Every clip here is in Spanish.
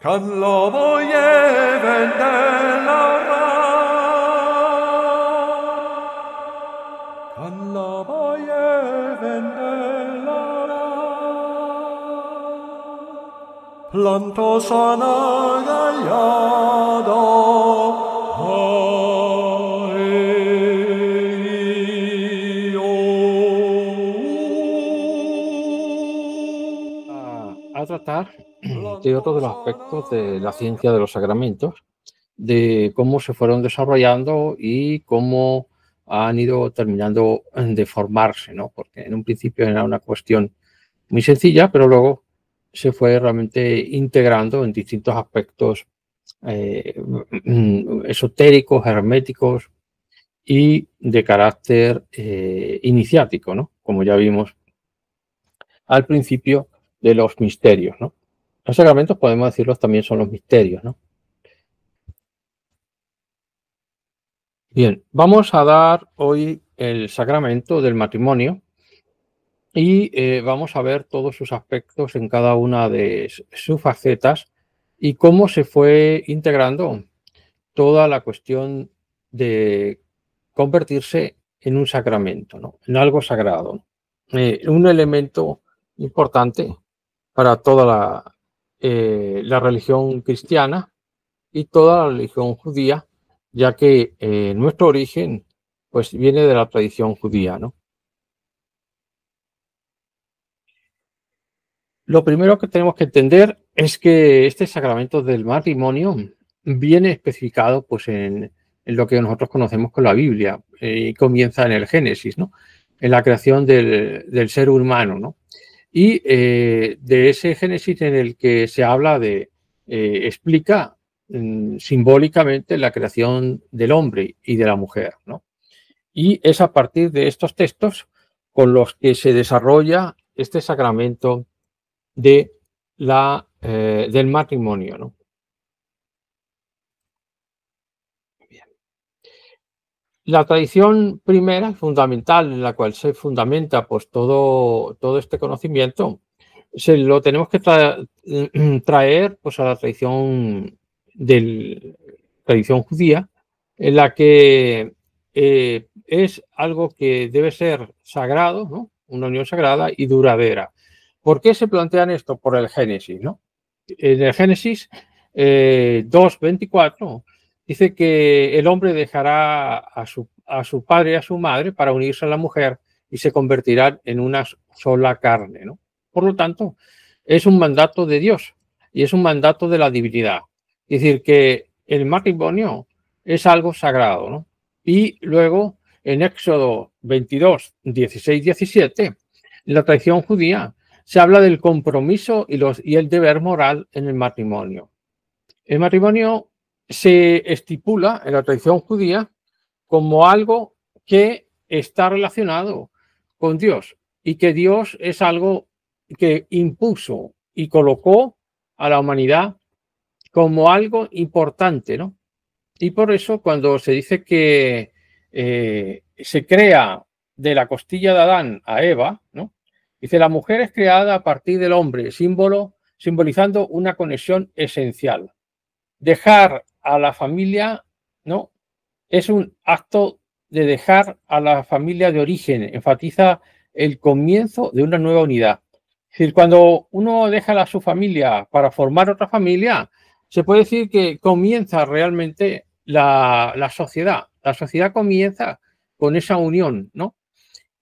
Kan loboje vendelaura, kan loboje vendelaura, planto sana gallado, a tratar de otro de los aspectos de la ciencia de los sacramentos, de cómo se fueron desarrollando y cómo han ido terminando de formarse, ¿no? Porque en un principio era una cuestión muy sencilla, pero luego se fue realmente integrando en distintos aspectos esotéricos, herméticos y de carácter iniciático, ¿no? Como ya vimos al principio de los misterios, ¿no? Los sacramentos, podemos decirlos, también son los misterios, ¿no? Bien, vamos a dar hoy el sacramento del matrimonio y vamos a ver todos sus aspectos en cada una de sus facetas y cómo se fue integrando toda la cuestión de convertirse en un sacramento, ¿no? En algo sagrado, un elemento importante para toda la religión cristiana y toda la religión judía, ya que nuestro origen pues viene de la tradición judía, ¿no? Lo primero que tenemos que entender es que este sacramento del matrimonio viene especificado pues en lo que nosotros conocemos con la Biblia y comienza en el Génesis, ¿no? En la creación del ser humano, ¿no? Y de ese Génesis en el que se habla explica simbólicamente la creación del hombre y de la mujer, ¿no? Y es a partir de estos textos con los que se desarrolla este sacramento del matrimonio, ¿no? Bien. La tradición primera, fundamental, en la cual se fundamenta pues, todo este conocimiento, se lo tenemos que traer pues, a la tradición judía, en la que es algo que debe ser sagrado, ¿no? Una unión sagrada y duradera. ¿Por qué se plantean esto? Por el Génesis, ¿no? En el Génesis 2:24 dice que el hombre dejará a su padre y a su madre para unirse a la mujer y se convertirán en una sola carne, ¿no? Por lo tanto, es un mandato de Dios y es un mandato de la divinidad. Es decir, que el matrimonio es algo sagrado, ¿no? Y luego, en Éxodo 22, 16, 17, en la tradición judía se habla del compromiso y el deber moral en el matrimonio. El matrimonio se estipula en la tradición judía como algo que está relacionado con Dios y que Dios es algo que impuso y colocó a la humanidad como algo importante, ¿no? Y por eso cuando se dice que se crea de la costilla de Adán a Eva, ¿no? Dice, la mujer es creada a partir del hombre, simbolizando una conexión esencial. Dejar a la familia, ¿no? Es un acto de dejar a la familia de origen, enfatiza el comienzo de una nueva unidad. Es decir, cuando uno deja a su familia para formar otra familia, se puede decir que comienza realmente la sociedad. La sociedad comienza con esa unión, ¿no?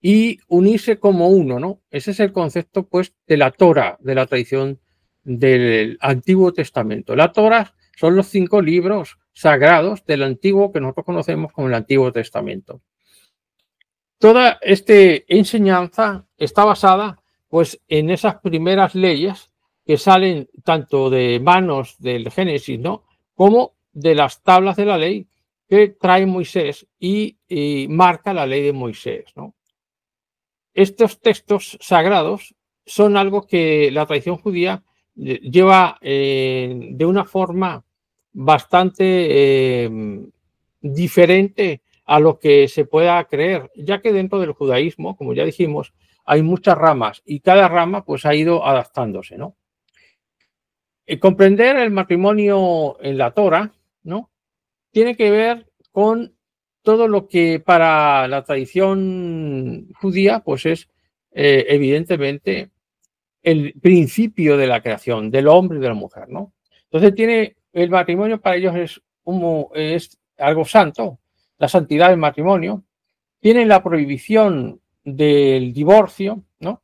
Y unirse como uno, ¿no? Ese es el concepto, pues, de la Torá, de la tradición del Antiguo Testamento. La Torá son los 5 libros sagrados del Antiguo que nosotros conocemos como el Antiguo Testamento. Toda esta enseñanza está basada, pues, en esas primeras leyes que salen tanto de manos del Génesis, ¿no? Como de las tablas de la ley que trae Moisés y marca la ley de Moisés, ¿no? Estos textos sagrados son algo que la tradición judía lleva de una forma bastante diferente a lo que se pueda creer, ya que dentro del judaísmo, como ya dijimos, hay muchas ramas y cada rama pues ha ido adaptándose, ¿no? comprender el matrimonio en la Torá, ¿no? Tiene que ver con todo lo que para la tradición judía, pues es evidentemente el principio de la creación del hombre y de la mujer, ¿no? Entonces el matrimonio para ellos es algo santo, la santidad del matrimonio, tienen la prohibición del divorcio, ¿no?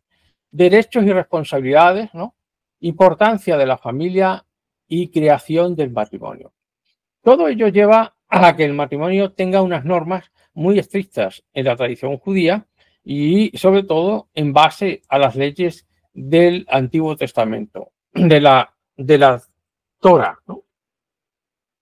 Derechos y responsabilidades, ¿no? Importancia de la familia y creación del matrimonio. Todo ello lleva a que el matrimonio tenga unas normas muy estrictas en la tradición judía y sobre todo en base a las leyes del Antiguo Testamento, de la Torah, ¿no?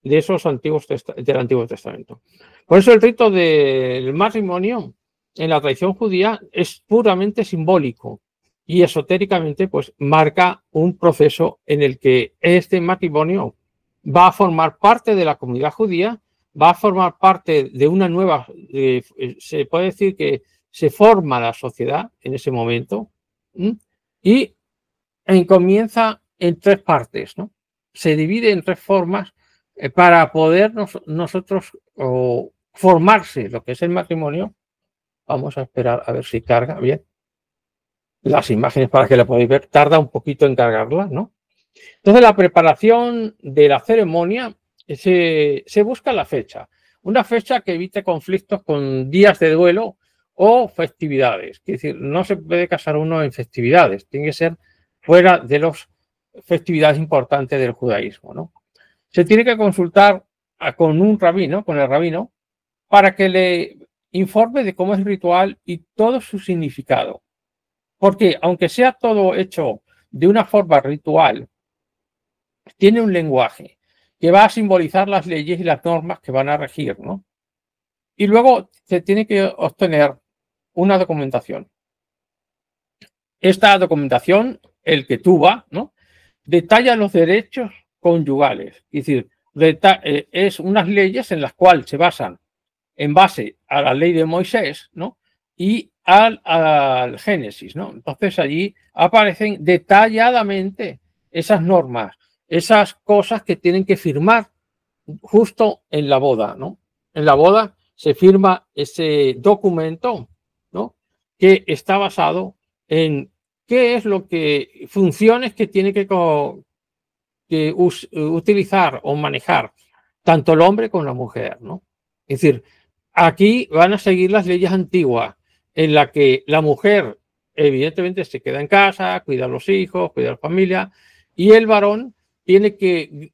De esos del Antiguo Testamento. Por eso el rito del matrimonio en la tradición judía es puramente simbólico y esotéricamente pues marca un proceso en el que este matrimonio va a formar parte de la comunidad judía, va a formar parte de una nueva, se puede decir que se forma la sociedad en ese momento, y comienza en tres partes, ¿no? Se divide en tres formas para poder nosotros formarse lo que es el matrimonio. Vamos a esperar a ver si carga bien las imágenes para que la podáis ver. Tarda un poquito en cargarlas, ¿no? Entonces, la preparación de la ceremonia se busca la fecha. Una fecha que evite conflictos con días de duelo o festividades. Es decir, no se puede casar uno en festividades, tiene que ser fuera de las festividades importantes del judaísmo, ¿no? Se tiene que consultar con un rabino, con el rabino, para que le informe de cómo es el ritual y todo su significado. Porque aunque sea todo hecho de una forma ritual, tiene un lenguaje que va a simbolizar las leyes y las normas que van a regir, ¿no? Y luego se tiene que obtener una documentación. Esta documentación, el ketubá, ¿no? Detalla los derechos conyugales, es decir, es unas leyes en las cuales se basan en base a la ley de Moisés, ¿no? Y al Génesis, ¿no? Entonces allí aparecen detalladamente esas normas, esas cosas que tienen que firmar justo en la boda, ¿no? En la boda se firma ese documento, ¿no? Que está basado en qué es lo que, funciones que tiene que utilizar o manejar tanto el hombre como la mujer, ¿no? Es decir, aquí van a seguir las leyes antiguas en la que la mujer evidentemente se queda en casa, cuida a los hijos, cuida a la familia, y el varón tiene que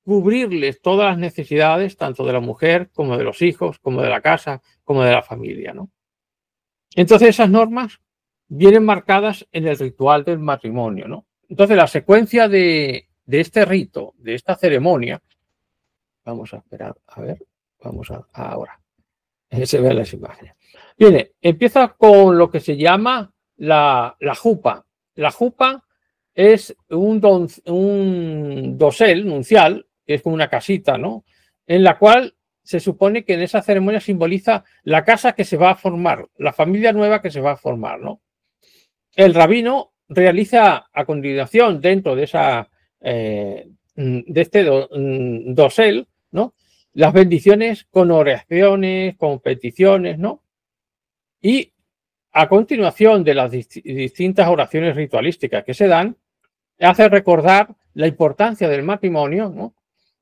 cubrirles todas las necesidades, tanto de la mujer como de los hijos, como de la casa, como de la familia, ¿no? Entonces esas normas vienen marcadas en el ritual del matrimonio, ¿no? Entonces la secuencia de este rito, de esta ceremonia, vamos a esperar, a ver, vamos a ahora, se ven las imágenes. Viene, empieza con lo que se llama la jupa. La jupa es un dosel nuncial, que es como una casita, ¿no? En la cual se supone que en esa ceremonia simboliza la casa que se va a formar, la familia nueva que se va a formar, ¿no? El rabino realiza a continuación dentro de esa de este dosel, ¿no? Las bendiciones con oraciones, con peticiones, ¿no? Y a continuación de las distintas oraciones ritualísticas que se dan, hace recordar la importancia del matrimonio, ¿no?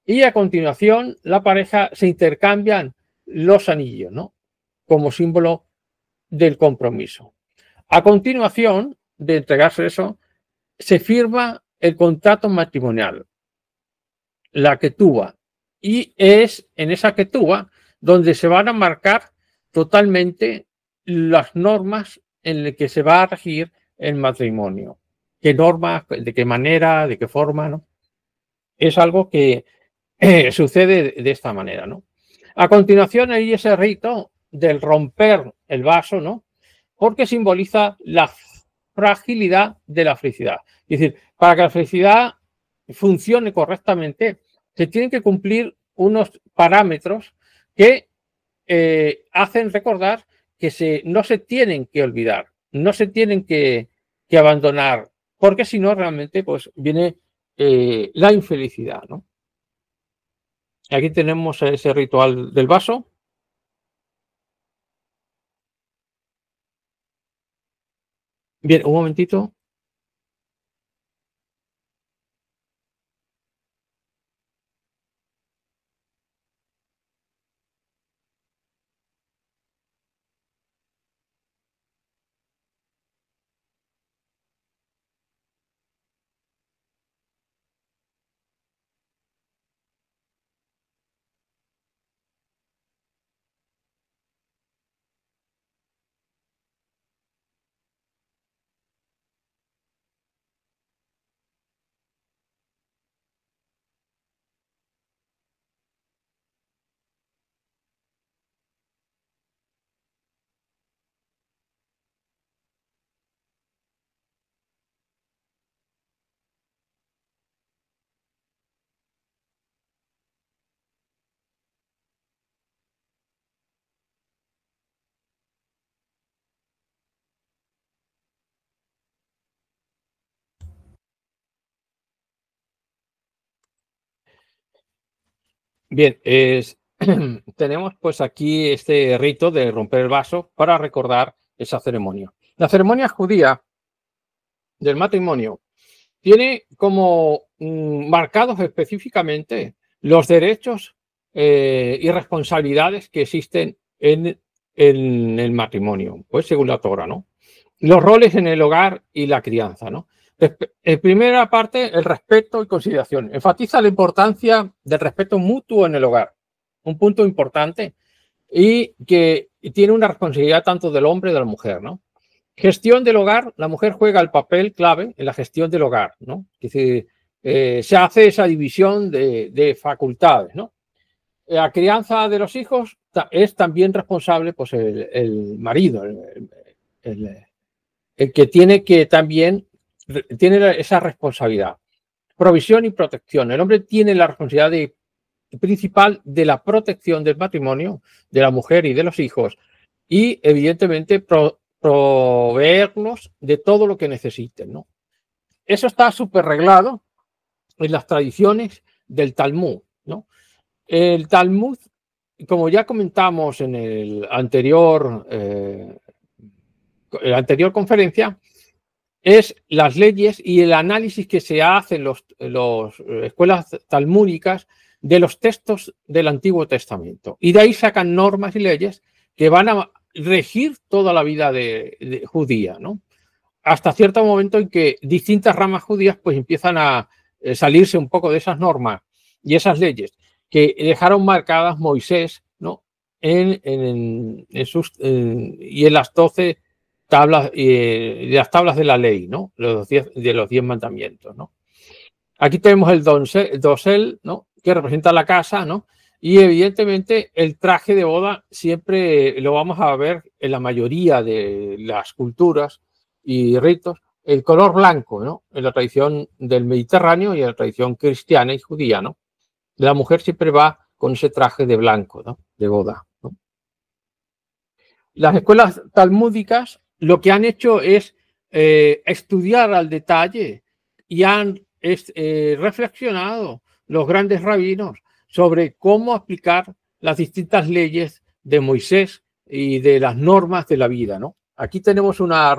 Y a continuación la pareja se intercambian los anillos, ¿no? Como símbolo del compromiso. A continuación de entregarse eso, se firma el contrato matrimonial, la ketubá, y es en esa ketubá donde se van a marcar totalmente las normas en las que se va a regir el matrimonio. ¿Qué normas, de qué manera, de qué forma, ¿no? Es algo que sucede de esta manera, ¿no? A continuación hay ese rito del romper el vaso, ¿no? Porque simboliza la fragilidad de la felicidad. Es decir, para que la felicidad funcione correctamente, se tienen que cumplir unos parámetros que hacen recordar que no se tienen que olvidar, no se tienen que abandonar, porque si no realmente pues viene la infelicidad, ¿no? Aquí tenemos ese ritual del vaso. Bien, un momentito. Bien, tenemos pues aquí este rito de romper el vaso para recordar esa ceremonia. La ceremonia judía del matrimonio tiene como marcados específicamente los derechos y responsabilidades que existen en el matrimonio, pues según la Torah, ¿no? Los roles en el hogar y la crianza, ¿no? En primera parte, el respeto y consideración. Enfatiza la importancia del respeto mutuo en el hogar, un punto importante y que tiene una responsabilidad tanto del hombre y de la mujer, ¿no? Gestión del hogar, la mujer juega el papel clave en la gestión del hogar, ¿no? Es decir, se hace esa división de facultades, ¿no? La crianza de los hijos es también responsable, pues, el marido, el, el que tiene que también tiene esa responsabilidad. Provisión y protección. El hombre tiene la responsabilidad principal de la protección del matrimonio, de la mujer y de los hijos, y evidentemente proveernos de todo lo que necesiten, ¿no? Eso está súper reglado en las tradiciones del Talmud, ¿no? El Talmud, como ya comentamos en la anterior conferencia, es las leyes y el análisis que se hace en las escuelas talmúdicas de los textos del Antiguo Testamento. Y de ahí sacan normas y leyes que van a regir toda la vida judía, ¿no? Hasta cierto momento en que distintas ramas judías pues empiezan a salirse un poco de esas normas y esas leyes que dejaron marcadas Moisés, ¿no? Y en las 12 tablas, las tablas de la ley, ¿no? De los 10 mandamientos, ¿no? Aquí tenemos el dosel, ¿no? Que representa la casa, ¿no? Y evidentemente el traje de boda siempre lo vamos a ver en la mayoría de las culturas y ritos, el color blanco, ¿no? En la tradición del Mediterráneo y en la tradición cristiana y judía, ¿no? La mujer siempre va con ese traje de blanco, ¿no? De boda, ¿no? Las escuelas talmúdicas lo que han hecho es estudiar al detalle y han reflexionado los grandes rabinos sobre cómo aplicar las distintas leyes de Moisés y de las normas de la vida, ¿no? Aquí tenemos una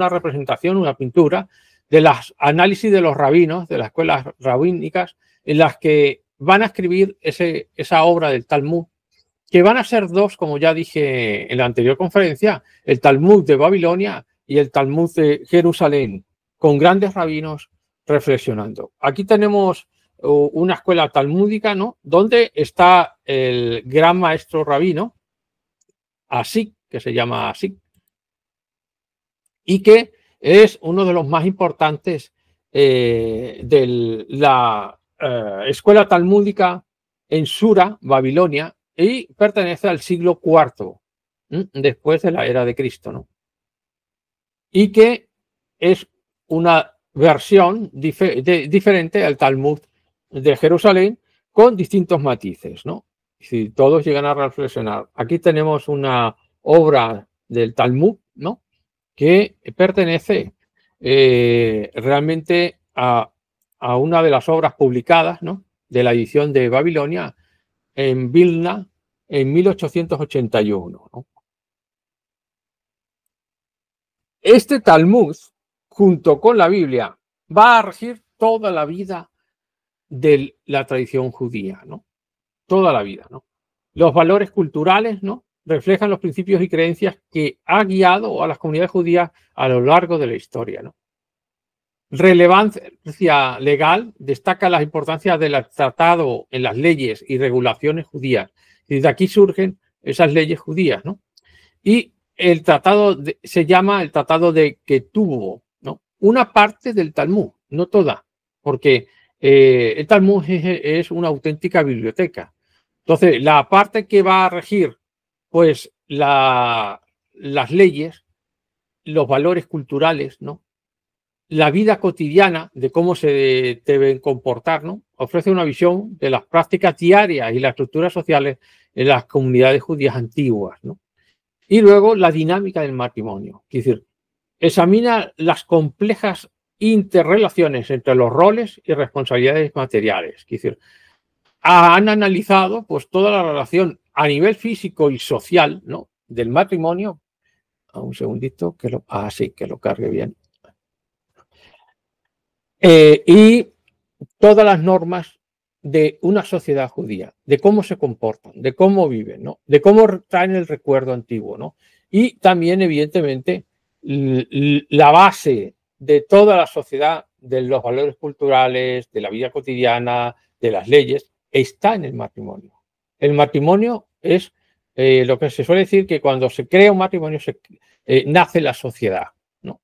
representación, una pintura de los análisis de los rabinos, de las escuelas rabínicas, en las que van a escribir esa obra del Talmud, que van a ser dos, como ya dije en la anterior conferencia, el Talmud de Babilonia y el Talmud de Jerusalén, con grandes rabinos reflexionando. Aquí tenemos una escuela talmúdica, ¿no? Donde está el gran maestro rabino, Asik, que se llama Asik, y que es uno de los más importantes de la escuela talmúdica en Sura, Babilonia, y pertenece al siglo IV, después de la era de Cristo, ¿no? Y que es una versión diferente al Talmud de Jerusalén con distintos matices, ¿no? Si todos llegan a reflexionar. Aquí tenemos una obra del Talmud, ¿no? Que pertenece realmente a a una de las obras publicadas, ¿no?, de la edición de Babilonia en Vilna en 1881, ¿no? Este Talmud, junto con la Biblia, va a regir toda la vida de la tradición judía, ¿no? Toda la vida, ¿no? Los valores culturales, ¿no?, reflejan los principios y creencias que ha guiado a las comunidades judías a lo largo de la historia, ¿no? Relevancia legal destaca la importancia del tratado en las leyes y regulaciones judías. Y de aquí surgen esas leyes judías, ¿no? Y el tratado se llama el Tratado de Ketubot, ¿no? Una parte del Talmud, no toda, porque el Talmud es una auténtica biblioteca. Entonces, la parte que va a regir, pues, las leyes, los valores culturales, ¿no?, la vida cotidiana de cómo se deben comportar, ¿no?, ofrece una visión de las prácticas diarias y las estructuras sociales en las comunidades judías antiguas, ¿no? Y luego la dinámica del matrimonio, es decir, examina las complejas interrelaciones entre los roles y responsabilidades materiales, es decir, han analizado pues toda la relación a nivel físico y social, ¿no?, del matrimonio. Un segundito que lo cargue bien. Y todas las normas de una sociedad judía, de cómo se comportan, de cómo viven, ¿no?, de cómo traen el recuerdo antiguo, ¿no? Y también, evidentemente, la base de toda la sociedad, de los valores culturales, de la vida cotidiana, de las leyes, está en el matrimonio. El matrimonio es lo que se suele decir que cuando se crea un matrimonio nace la sociedad, ¿no?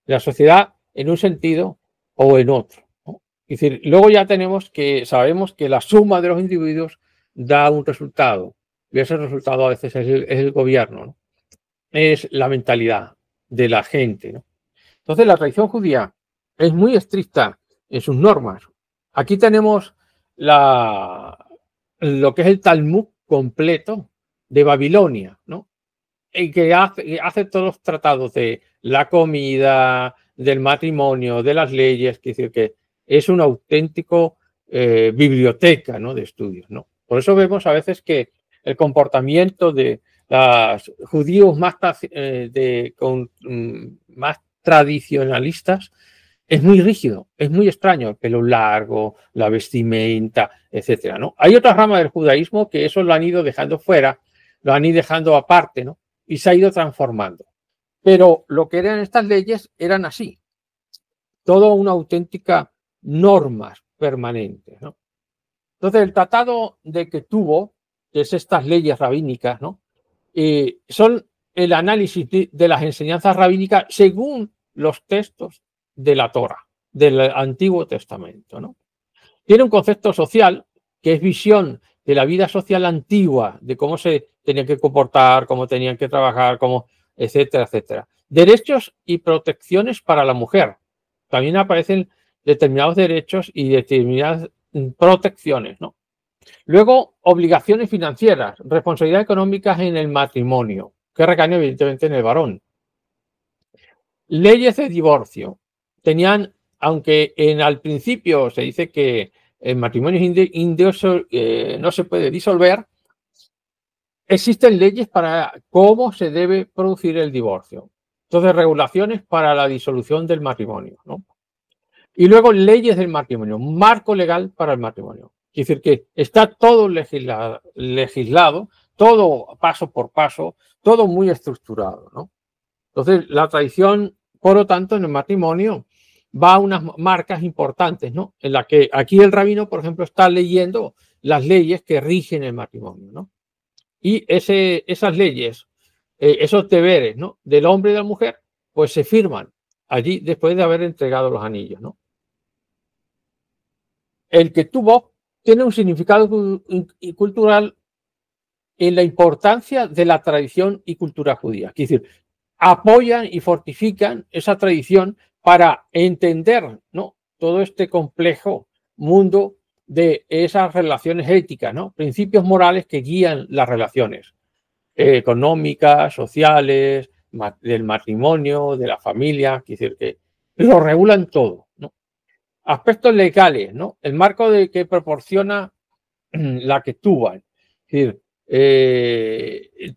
La sociedad en un sentido o en otro, ¿no? Es decir, luego ya sabemos que la suma de los individuos da un resultado, y ese resultado a veces es el gobierno, ¿no? Es la mentalidad de la gente, ¿no? Entonces, la tradición judía es muy estricta en sus normas. Aquí tenemos lo que es el Talmud completo de Babilonia, ¿no?, y que hace todos los tratados de la comida, del matrimonio, de las leyes, es decir, que es un auténtico biblioteca, ¿no?, de estudios, ¿no? Por eso vemos a veces que el comportamiento de los judíos más tradicionalistas es muy rígido, es muy extraño, el pelo largo, la vestimenta, etcétera, ¿no? Hay otra rama del judaísmo que eso lo han ido dejando fuera, lo han ido dejando aparte, ¿no?, y se ha ido transformando. Pero lo que eran estas leyes eran así, todo una auténtica normas permanentes, ¿no? Entonces, el tratado de Ketubot, que es estas leyes rabínicas, ¿no?, son el análisis de las enseñanzas rabínicas según los textos de la Torá, del Antiguo Testamento, ¿no? Tiene un concepto social que es visión de la vida social antigua, de cómo se tenían que comportar, cómo tenían que trabajar, cómo, etcétera, etcétera. Derechos y protecciones para la mujer. También aparecen determinados derechos y determinadas protecciones, ¿no? Luego, obligaciones financieras, responsabilidades económicas en el matrimonio, que recaen evidentemente en el varón. Leyes de divorcio. Tenían, aunque al principio se dice que en matrimonios indios no se puede disolver, existen leyes para cómo se debe producir el divorcio. Entonces, regulaciones para la disolución del matrimonio, ¿no? Y luego leyes del matrimonio, marco legal para el matrimonio. Es decir, que está todo legislado, todo paso por paso, todo muy estructurado, ¿no? Entonces, la tradición, por lo tanto, en el matrimonio va a unas marcas importantes, ¿no?, en la que aquí el rabino, por ejemplo, está leyendo las leyes que rigen el matrimonio, ¿no? Y esas leyes, esos deberes, ¿no?, del hombre y de la mujer, pues se firman allí después de haber entregado los anillos, ¿no? El Ketubot tiene un significado cultural en la importancia de la tradición y cultura judía. Es decir, apoyan y fortifican esa tradición para entender, ¿no?, todo este complejo mundo de esas relaciones éticas, ¿no?, principios morales que guían las relaciones económicas, sociales, del matrimonio, de la familia, es decir, que lo regulan todo, ¿no? aspectos legales, ¿no? El marco que proporciona la Ketubah, es decir,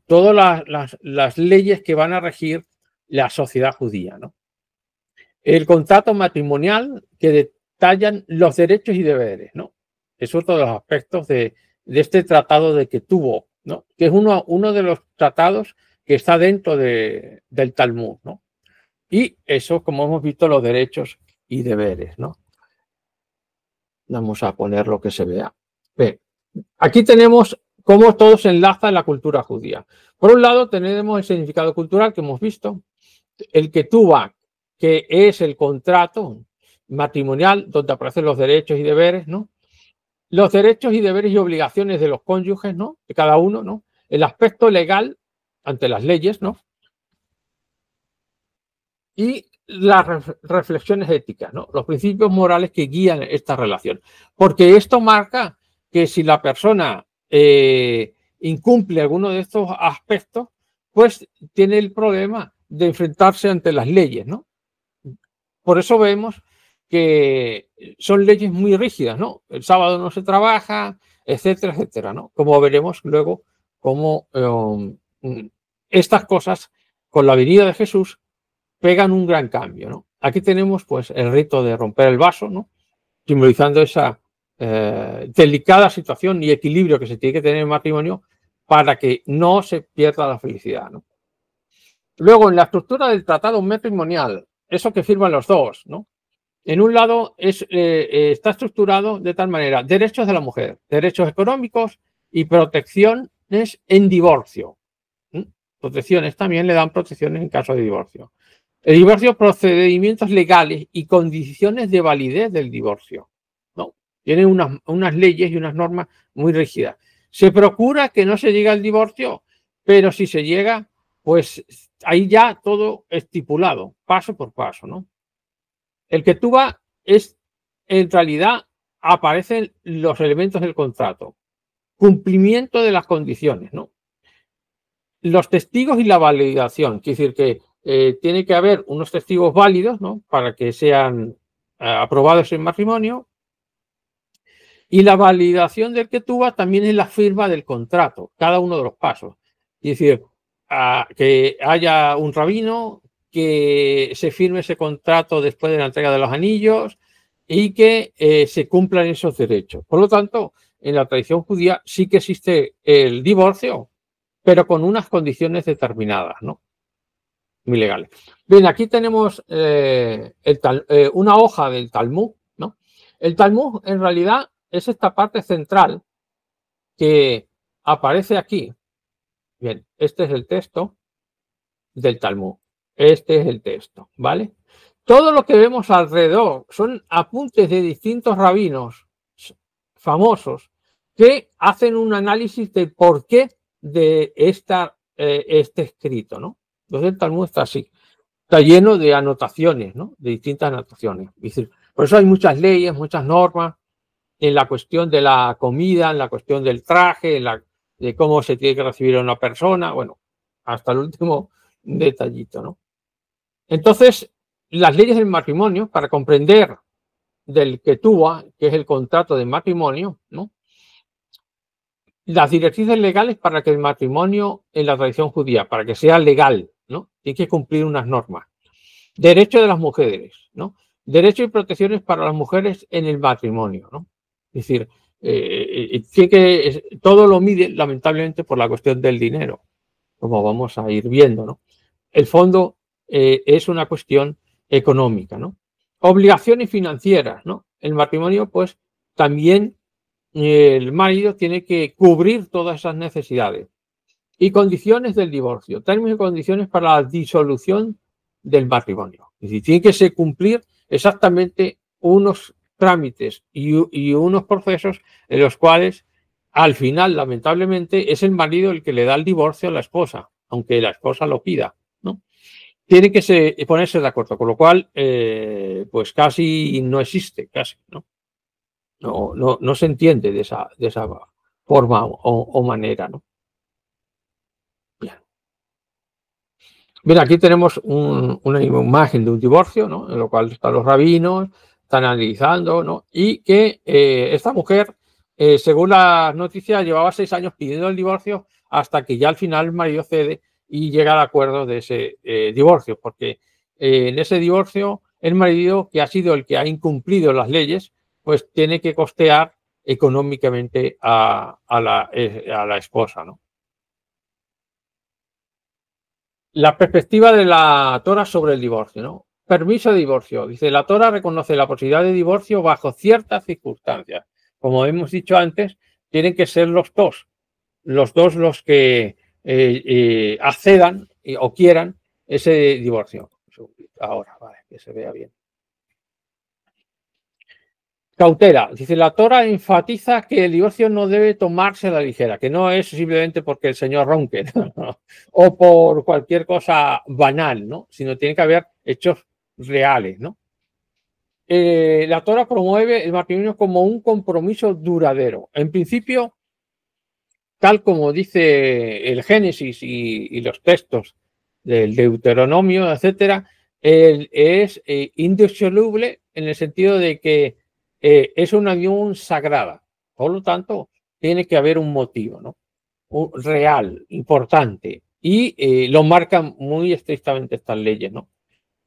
todas las leyes que van a regir la sociedad judía, ¿no? El contrato matrimonial que detallan los derechos y deberes, ¿no? Es otro de los aspectos de este tratado de Ketubah, ¿no? Que es uno de los tratados que está dentro del Talmud, ¿no? Y eso, como hemos visto, los derechos y deberes, ¿no? Vamos a poner lo que se vea. Bien, aquí tenemos cómo todo se enlaza en la cultura judía. Por un lado, tenemos el significado cultural que hemos visto, el Ketubah, que es el contrato matrimonial donde aparecen los derechos y deberes, ¿no? Los derechos y deberes y obligaciones de los cónyuges, ¿no? De cada uno, ¿no? El aspecto legal ante las leyes, ¿no? Y las reflexiones éticas, ¿no? Los principios morales que guían esta relación. Porque esto marca que si la persona incumple alguno de estos aspectos, pues tiene el problema de enfrentarse ante las leyes, ¿no? Por eso vemos que son leyes muy rígidas, ¿no? El sábado no se trabaja, etcétera, etcétera, ¿no? Como veremos luego cómo estas cosas con la venida de Jesús pegan un gran cambio, ¿no? Aquí tenemos pues el rito de romper el vaso, ¿no? Simbolizando esa delicada situación y equilibrio que se tiene que tener en el matrimonio para que no se pierda la felicidad, ¿no? Luego, en la estructura del tratado matrimonial, eso que firman los dos, ¿no? En un lado está estructurado de tal manera, derechos de la mujer, derechos económicos y protecciones en divorcio. Protecciones también le dan protecciones en caso de divorcio. El divorcio, procedimientos legales y condiciones de validez del divorcio, ¿no? Tiene unas leyes y unas normas muy rígidas. Se procura que no se llegue al divorcio, pero si se llega, pues ahí ya todo estipulado, paso por paso, ¿no? El Ketubah es, en realidad, aparecen los elementos del contrato. Cumplimiento de las condiciones, ¿no? Los testigos y la validación, quiere decir que tiene que haber unos testigos válidos, ¿no? Para que sean aprobados en matrimonio. Y la validación del Ketubah también es la firma del contrato, cada uno de los pasos. Es decir, que haya un rabino, que se firme ese contrato después de la entrega de los anillos y que se cumplan esos derechos. Por lo tanto, en la tradición judía sí que existe el divorcio, pero con unas condiciones determinadas, ¿no? Muy legales. Bien, aquí tenemos una hoja del Talmud, ¿no? El Talmud, en realidad, es esta parte central que aparece aquí. Bien, este es el texto del Talmud. Este es el texto, ¿vale? Todo lo que vemos alrededor son apuntes de distintos rabinos famosos que hacen un análisis de por qué de este escrito, ¿no? Entonces el Talmud está así, está lleno de anotaciones, ¿no? De distintas anotaciones. Es decir, por eso hay muchas leyes, muchas normas en la cuestión de la comida, en la cuestión del traje, de cómo se tiene que recibir a una persona, bueno, hasta el último detallito, ¿no? Entonces, las leyes del matrimonio, para comprender del Ketubah, que es el contrato de matrimonio, ¿no? Las directrices legales para que el matrimonio en la tradición judía, para que sea legal, ¿no? Tiene que cumplir unas normas. Derechos de las mujeres, ¿no? Derechos y protecciones para las mujeres en el matrimonio, ¿no? Es decir, todo lo mide lamentablemente por la cuestión del dinero, como vamos a ir viendo, ¿no? El fondo es una cuestión económica, ¿no? Obligaciones financieras, ¿no? El matrimonio, pues, también el marido tiene que cubrir todas esas necesidades. Y condiciones del divorcio, términos y condiciones para la disolución del matrimonio. Es decir, tiene que cumplir exactamente unos trámites y unos procesos en los cuales al final, lamentablemente, es el marido el que le da el divorcio a la esposa, aunque la esposa lo pida, ¿no? Tiene que ponerse de acuerdo, con lo cual, pues casi no existe, casi, ¿no? No se entiende de esa forma o manera, ¿no? Bien, aquí tenemos una imagen de un divorcio, ¿no? En lo cual están los rabinos, están analizando, ¿no? Y que esta mujer, según las noticias, llevaba 6 años pidiendo el divorcio hasta que ya al final el marido cede y llega al acuerdo de ese divorcio, porque en ese divorcio el marido, que ha sido el que ha incumplido las leyes, pues tiene que costear económicamente a la esposa, ¿no? La perspectiva de la Torá sobre el divorcio, ¿no? Permiso de divorcio. Dice, la Torá reconoce la posibilidad de divorcio bajo ciertas circunstancias. Como hemos dicho antes, tienen que ser los dos los que accedan o quieran ese divorcio. Ahora, vale, que se vea bien. Cautela. Dice, la Torá enfatiza que el divorcio no debe tomarse a la ligera, que no es simplemente porque el señor ronque, ¿no? O por cualquier cosa banal, ¿no? Sino tiene que haber hechos reales, ¿no? La Torá promueve el matrimonio como un compromiso duradero. En principio, tal como dice el Génesis y los textos del Deuteronomio, etcétera, es indisoluble en el sentido de que es una unión sagrada. Por lo tanto, tiene que haber un motivo, ¿no? Real, importante. Y lo marcan muy estrictamente estas leyes, ¿no?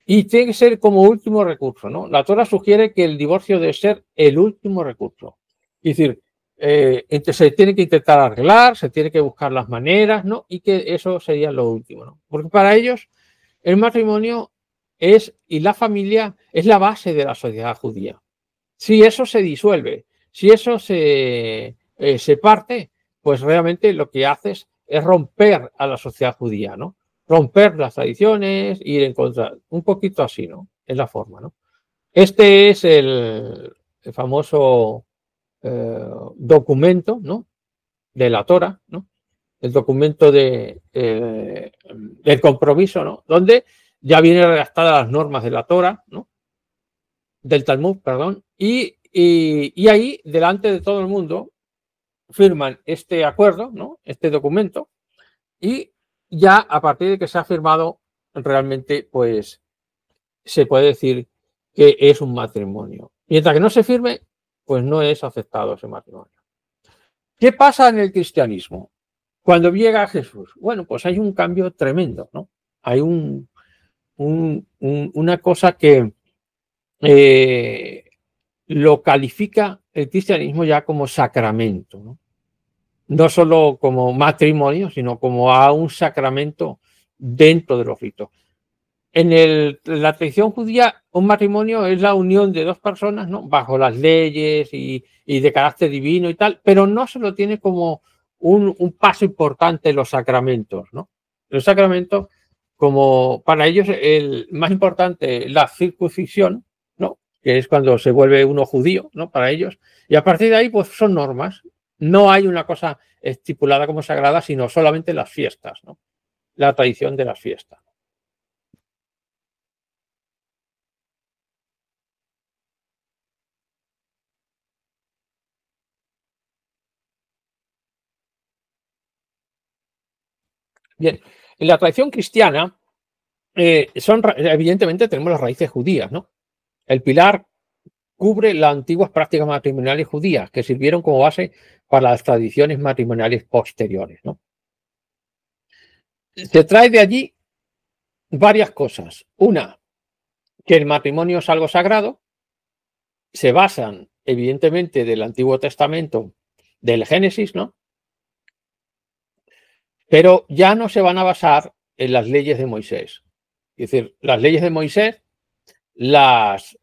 Y tiene que ser como último recurso, ¿no? La Torá sugiere que el divorcio debe ser el último recurso. Es decir, entonces se tiene que intentar arreglar, se tiene que buscar las maneras, ¿no? Y que eso sería lo último, ¿no? Porque para ellos el matrimonio y la familia es la base de la sociedad judía. Si eso se disuelve, si eso se parte, pues realmente lo que haces es romper a la sociedad judía, ¿no? Romper las tradiciones, ir en contra, un poquito así, ¿no? Es la forma, ¿no? Este es el famoso documento, ¿no? De la Torá, ¿no? El documento del compromiso, ¿no? Donde ya vienen redactadas las normas de la Torá, ¿no? Del Talmud, perdón, y ahí, delante de todo el mundo, firman este acuerdo, ¿no? Este documento, y ya a partir de que se ha firmado, realmente, pues, se puede decir que es un matrimonio. Mientras que no se firme, pues no es aceptado ese matrimonio. ¿Qué pasa en el cristianismo? Cuando llega Jesús, bueno, pues hay un cambio tremendo, ¿no? Hay una cosa que lo califica el cristianismo ya como sacramento, ¿no? No solo como matrimonio, sino como a un sacramento dentro de los ritos. En la tradición judía, un matrimonio es la unión de dos personas, ¿no? Bajo las leyes y de carácter divino y tal, pero no se lo tiene como un paso importante en los sacramentos, ¿no? Los sacramentos, como para ellos el más importante, la circuncisión, ¿no? Que es cuando se vuelve uno judío, ¿no? Para ellos. Y a partir de ahí, pues son normas. No hay una cosa estipulada como sagrada, sino solamente las fiestas, ¿no? La tradición de las fiestas. Bien, en la tradición cristiana, evidentemente tenemos las raíces judías, ¿no? El pilar cubre las antiguas prácticas matrimoniales judías que sirvieron como base para las tradiciones matrimoniales posteriores, ¿no? Se trae de allí varias cosas. Una, que el matrimonio es algo sagrado, se basan evidentemente del Antiguo Testamento, del Génesis, ¿no? Pero ya no se van a basar en las leyes de Moisés. Es decir, las leyes de Moisés las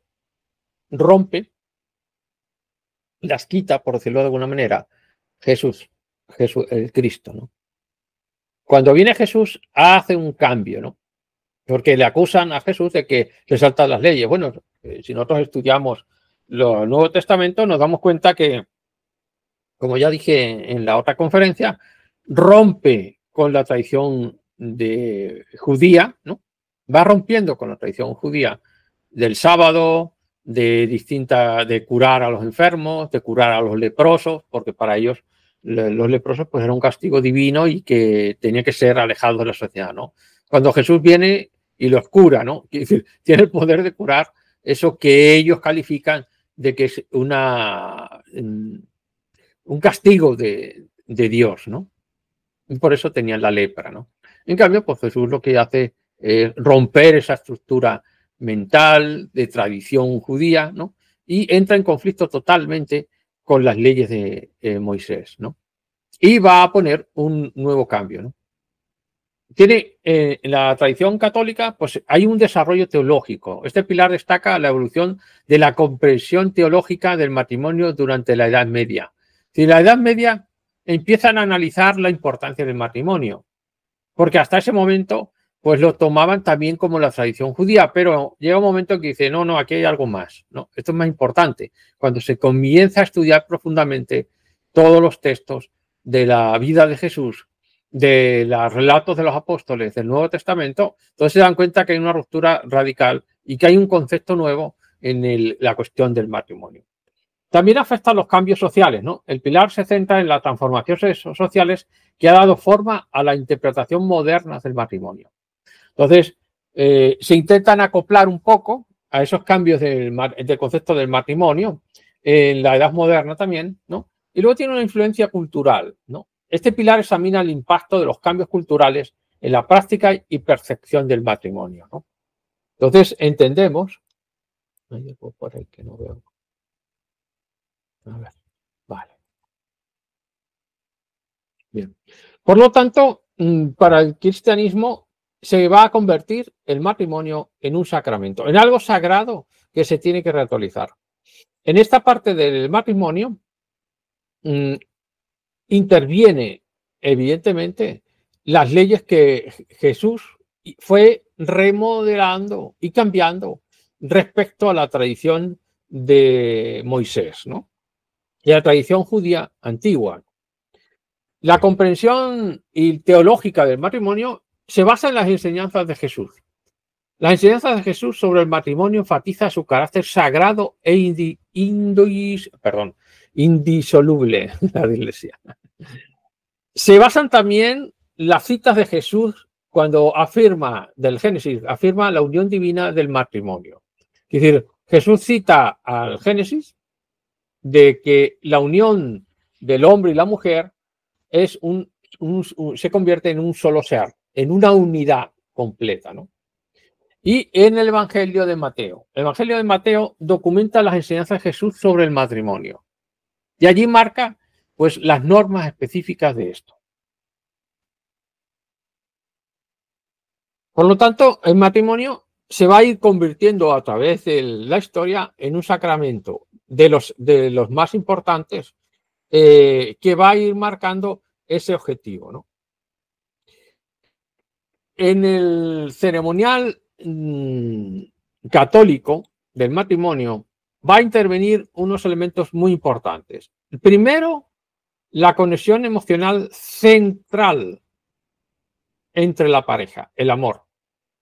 rompe, las quita, por decirlo de alguna manera, Jesús, el Cristo, ¿no? Cuando viene Jesús, hace un cambio, ¿no? Porque le acusan a Jesús de que se saltan las leyes. Bueno, si nosotros estudiamos el Nuevo Testamento, nos damos cuenta que, como ya dije en la otra conferencia, rompe con la tradición judía, ¿no? Va rompiendo con la tradición judía del sábado, de curar a los enfermos, de curar a los leprosos, porque para ellos los leprosos pues era un castigo divino y que tenía que ser alejado de la sociedad, ¿no? Cuando Jesús viene y los cura, ¿no? Es decir, tiene el poder de curar eso que ellos califican de que es un castigo de Dios, ¿no? Y por eso tenían la lepra, ¿no? En cambio, pues Jesús lo que hace es romper esa estructura mental de tradición judía, ¿no? Y entra en conflicto totalmente con las leyes de Moisés, ¿no? Y va a poner un nuevo cambio, ¿no? Tiene en la tradición católica, pues hay un desarrollo teológico. Este pilar destaca la evolución de la comprensión teológica del matrimonio durante la Edad Media. Si la Edad Media empiezan a analizar la importancia del matrimonio, porque hasta ese momento pues lo tomaban también como la tradición judía, pero llega un momento que dice, no, no, aquí hay algo más, no, esto es más importante. Cuando se comienza a estudiar profundamente todos los textos de la vida de Jesús, de los relatos de los apóstoles del Nuevo Testamento, entonces se dan cuenta que hay una ruptura radical y que hay un concepto nuevo en la cuestión del matrimonio. También afecta a los cambios sociales, ¿no? El pilar se centra en las transformaciones sociales que ha dado forma a la interpretación moderna del matrimonio. Entonces, se intentan acoplar un poco a esos cambios del concepto del matrimonio en la edad moderna también, ¿no? Y luego tiene una influencia cultural, ¿no? Este pilar examina el impacto de los cambios culturales en la práctica y percepción del matrimonio, ¿no? Entonces, entendemos... Hay algo por ahí que no veo. A ver, vale. Bien. Por lo tanto, para el cristianismo se va a convertir el matrimonio en un sacramento, en algo sagrado que se tiene que ritualizar. En esta parte del matrimonio interviene, evidentemente, las leyes que Jesús fue remodelando y cambiando respecto a la tradición de Moisés, ¿no? Y a la tradición judía antigua. La comprensión teológica del matrimonio se basa en las enseñanzas de Jesús. Las enseñanzas de Jesús sobre el matrimonio enfatiza su carácter sagrado e indisoluble de la Iglesia. Se basan también las citas de Jesús cuando afirma, del Génesis, afirma la unión divina del matrimonio. Es decir, Jesús cita al Génesis de que la unión del hombre y la mujer es se convierte en un solo ser, en una unidad completa, ¿no? Y en el Evangelio de Mateo. El Evangelio de Mateo documenta las enseñanzas de Jesús sobre el matrimonio. Y allí marca, pues, las normas específicas de esto. Por lo tanto, el matrimonio se va a ir convirtiendo a través de la historia en un sacramento de los más importantes que va a ir marcando ese objetivo, ¿no? En el ceremonial católico del matrimonio va a intervenir unos elementos muy importantes. El primero, la conexión emocional central entre la pareja, el amor.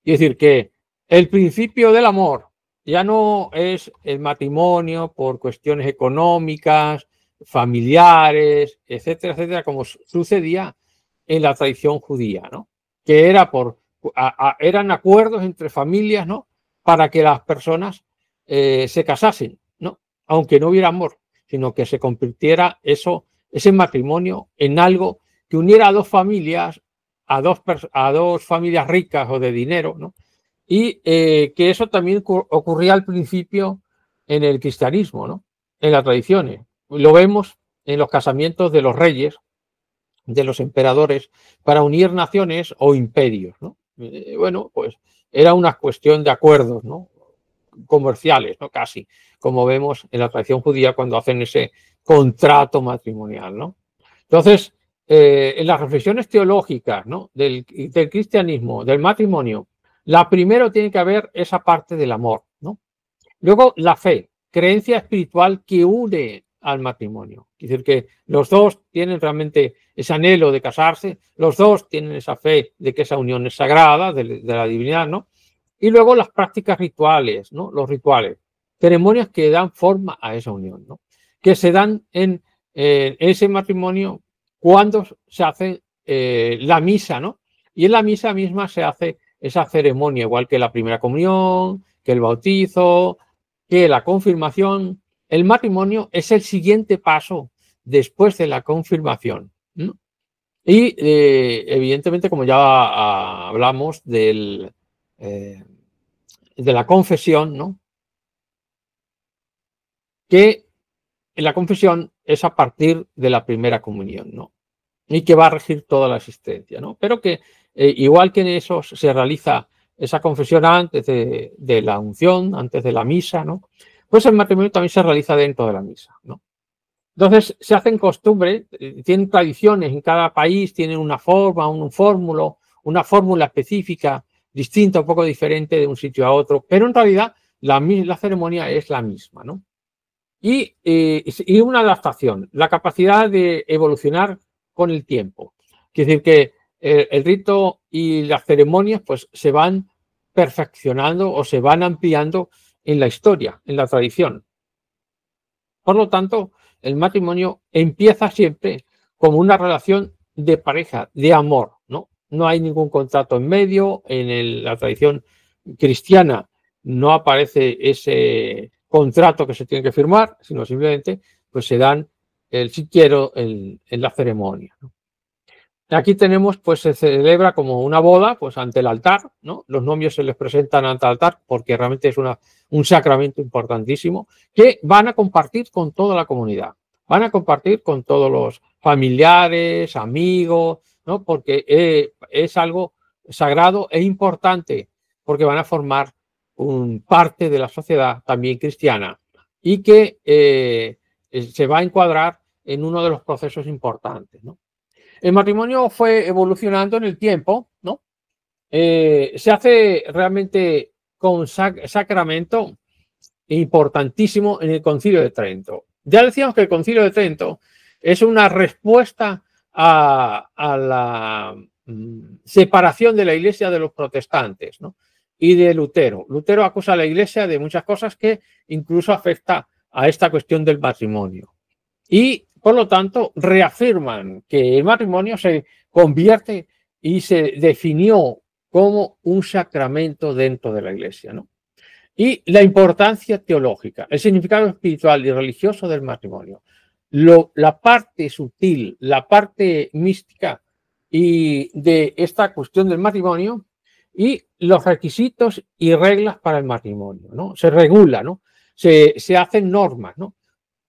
Es decir, que el principio del amor ya no es el matrimonio por cuestiones económicas, familiares, etcétera, etcétera, como sucedía en la tradición judía, ¿no? Que era eran acuerdos entre familias, ¿no? Para que las personas se casasen, ¿no? Aunque no hubiera amor, sino que se convirtiera ese matrimonio en algo que uniera a dos familias, a dos familias ricas o de dinero, ¿no? Y que eso también ocurría al principio en el cristianismo, ¿no? En las tradiciones. Lo vemos en los casamientos de los reyes, de los emperadores, para unir naciones o imperios, ¿no? Bueno, pues era una cuestión de acuerdos, ¿no? Comerciales, ¿no? Casi, como vemos en la tradición judía cuando hacen ese contrato matrimonial, ¿no? Entonces, en las reflexiones teológicas, ¿no? del cristianismo, del matrimonio, la primero tiene que haber esa parte del amor, ¿no? Luego, la fe, creencia espiritual que une al matrimonio. Es decir, que los dos tienen realmente ese anhelo de casarse, los dos tienen esa fe de que esa unión es sagrada, de la divinidad, ¿no? Y luego las prácticas rituales, ¿no? Los rituales, ceremonias que dan forma a esa unión, ¿no? Que se dan en ese matrimonio cuando se hace la misa, ¿no? Y en la misa misma se hace esa ceremonia, igual que la primera comunión, que el bautizo, que la confirmación, el matrimonio es el siguiente paso después de la confirmación, ¿no? Y evidentemente, como ya hablamos de la confesión, ¿no? Que la confesión es a partir de la primera comunión, ¿no? Y que va a regir toda la existencia, ¿no? Pero que igual que en eso se realiza esa confesión antes de la unción, antes de la misa, ¿no? Pues el matrimonio también se realiza dentro de la misa, ¿no? Entonces se hacen costumbres, tienen tradiciones en cada país, tienen una forma, un fórmulo, una fórmula específica, distinta, un poco diferente de un sitio a otro, pero en realidad la ceremonia es la misma, ¿no? Y una adaptación, la capacidad de evolucionar con el tiempo. Quiere decir que el rito y las ceremonias pues se van perfeccionando o se van ampliando en la historia, en la tradición. Por lo tanto, el matrimonio empieza siempre como una relación de pareja, de amor, ¿no? No hay ningún contrato en medio. En la tradición cristiana no aparece ese contrato que se tiene que firmar, sino simplemente pues se dan el si quiero en la ceremonia, ¿no? Aquí tenemos, pues se celebra como una boda, pues ante el altar, ¿no? Los novios se les presentan ante el altar porque realmente es un sacramento importantísimo que van a compartir con toda la comunidad, van a compartir con todos los familiares, amigos, ¿no? Porque es algo sagrado e importante, porque van a formar parte de la sociedad también cristiana y que se va a encuadrar en uno de los procesos importantes, ¿no? El matrimonio fue evolucionando en el tiempo, ¿no? Se hace realmente con sacramento importantísimo en el Concilio de Trento. Ya decíamos que el Concilio de Trento es una respuesta a la separación de la Iglesia de los protestantes, ¿no? Y de Lutero. Lutero acusa a la Iglesia de muchas cosas que incluso afecta a esta cuestión del matrimonio. Y, por lo tanto, reafirman que el matrimonio se convierte y se definió como un sacramento dentro de la Iglesia, ¿no? Y la importancia teológica, el significado espiritual y religioso del matrimonio, la parte sutil, la parte mística y de esta cuestión del matrimonio y los requisitos y reglas para el matrimonio, ¿no? Se regula, ¿no? Se hacen normas, ¿no?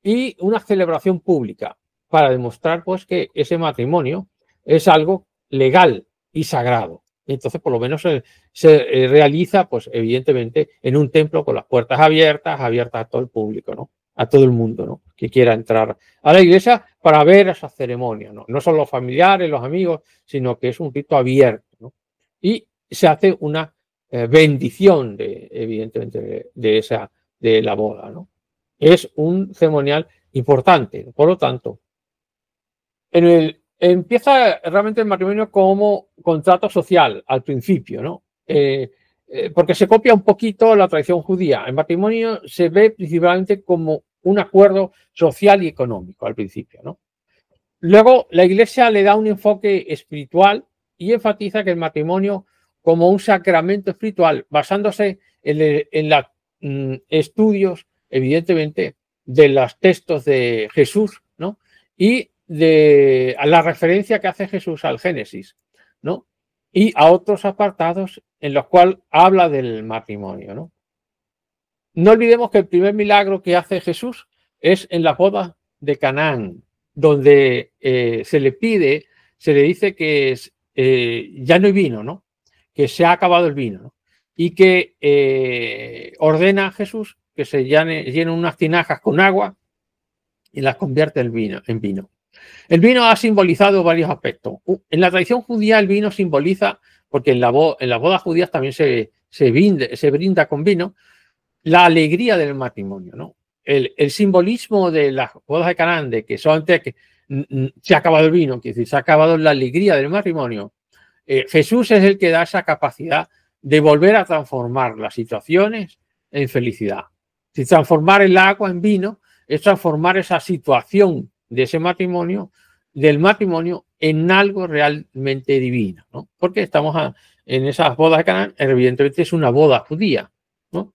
Y una celebración pública para demostrar pues que ese matrimonio es algo legal y sagrado. Entonces, por lo menos se realiza, pues evidentemente, en un templo con las puertas abiertas a todo el público, ¿no? A todo el mundo, ¿no? Que quiera entrar a la iglesia para ver esa ceremonia, ¿no? No son los familiares, los amigos, sino que es un rito abierto, ¿no? Y se hace una bendición, evidentemente, de la boda, ¿no? Es un ceremonial importante. Por lo tanto, empieza realmente el matrimonio como contrato social al principio, ¿no? Porque se copia un poquito la tradición judía. El matrimonio se ve principalmente como un acuerdo social y económico al principio, ¿no? Luego, la Iglesia le da un enfoque espiritual y enfatiza que el matrimonio como un sacramento espiritual, basándose en los estudios, evidentemente, de los textos de Jesús, ¿no? Y de la referencia que hace Jesús al Génesis, ¿no? Y a otros apartados en los cuales habla del matrimonio, ¿no? No olvidemos que el primer milagro que hace Jesús es en la boda de Canaán, donde se le dice que ya no hay vino, ¿no? Que se ha acabado el vino, ¿no? Y que ordena a Jesús que se llenen unas tinajas con agua y las convierte en vino. El vino ha simbolizado varios aspectos. En la tradición judía el vino simboliza, porque en las bodas judías también se brinda con vino, la alegría del matrimonio, ¿no? El simbolismo de las bodas de Canaán, de que solamente que se ha acabado el vino, que se ha acabado la alegría del matrimonio. Jesús es el que da esa capacidad de volver a transformar las situaciones en felicidad. Si transformar el agua en vino es transformar esa situación de ese matrimonio, del matrimonio, en algo realmente divino, ¿no? Porque estamos en esas bodas de Canaán, evidentemente es una boda judía, ¿no?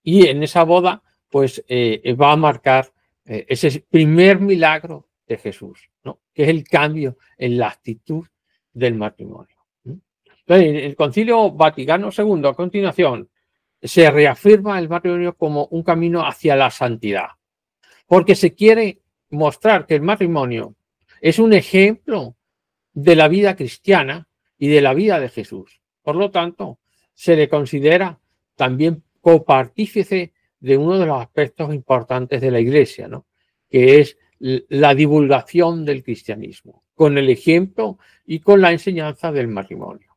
Y en esa boda, pues va a marcar ese primer milagro de Jesús, ¿no? Que es el cambio en la actitud del matrimonio. Entonces, el Concilio Vaticano II, a continuación, se reafirma el matrimonio como un camino hacia la santidad, porque se quiere mostrar que el matrimonio es un ejemplo de la vida cristiana y de la vida de Jesús. Por lo tanto, se le considera también copartícipe de uno de los aspectos importantes de la Iglesia, ¿no? Que es la divulgación del cristianismo, con el ejemplo y con la enseñanza del matrimonio.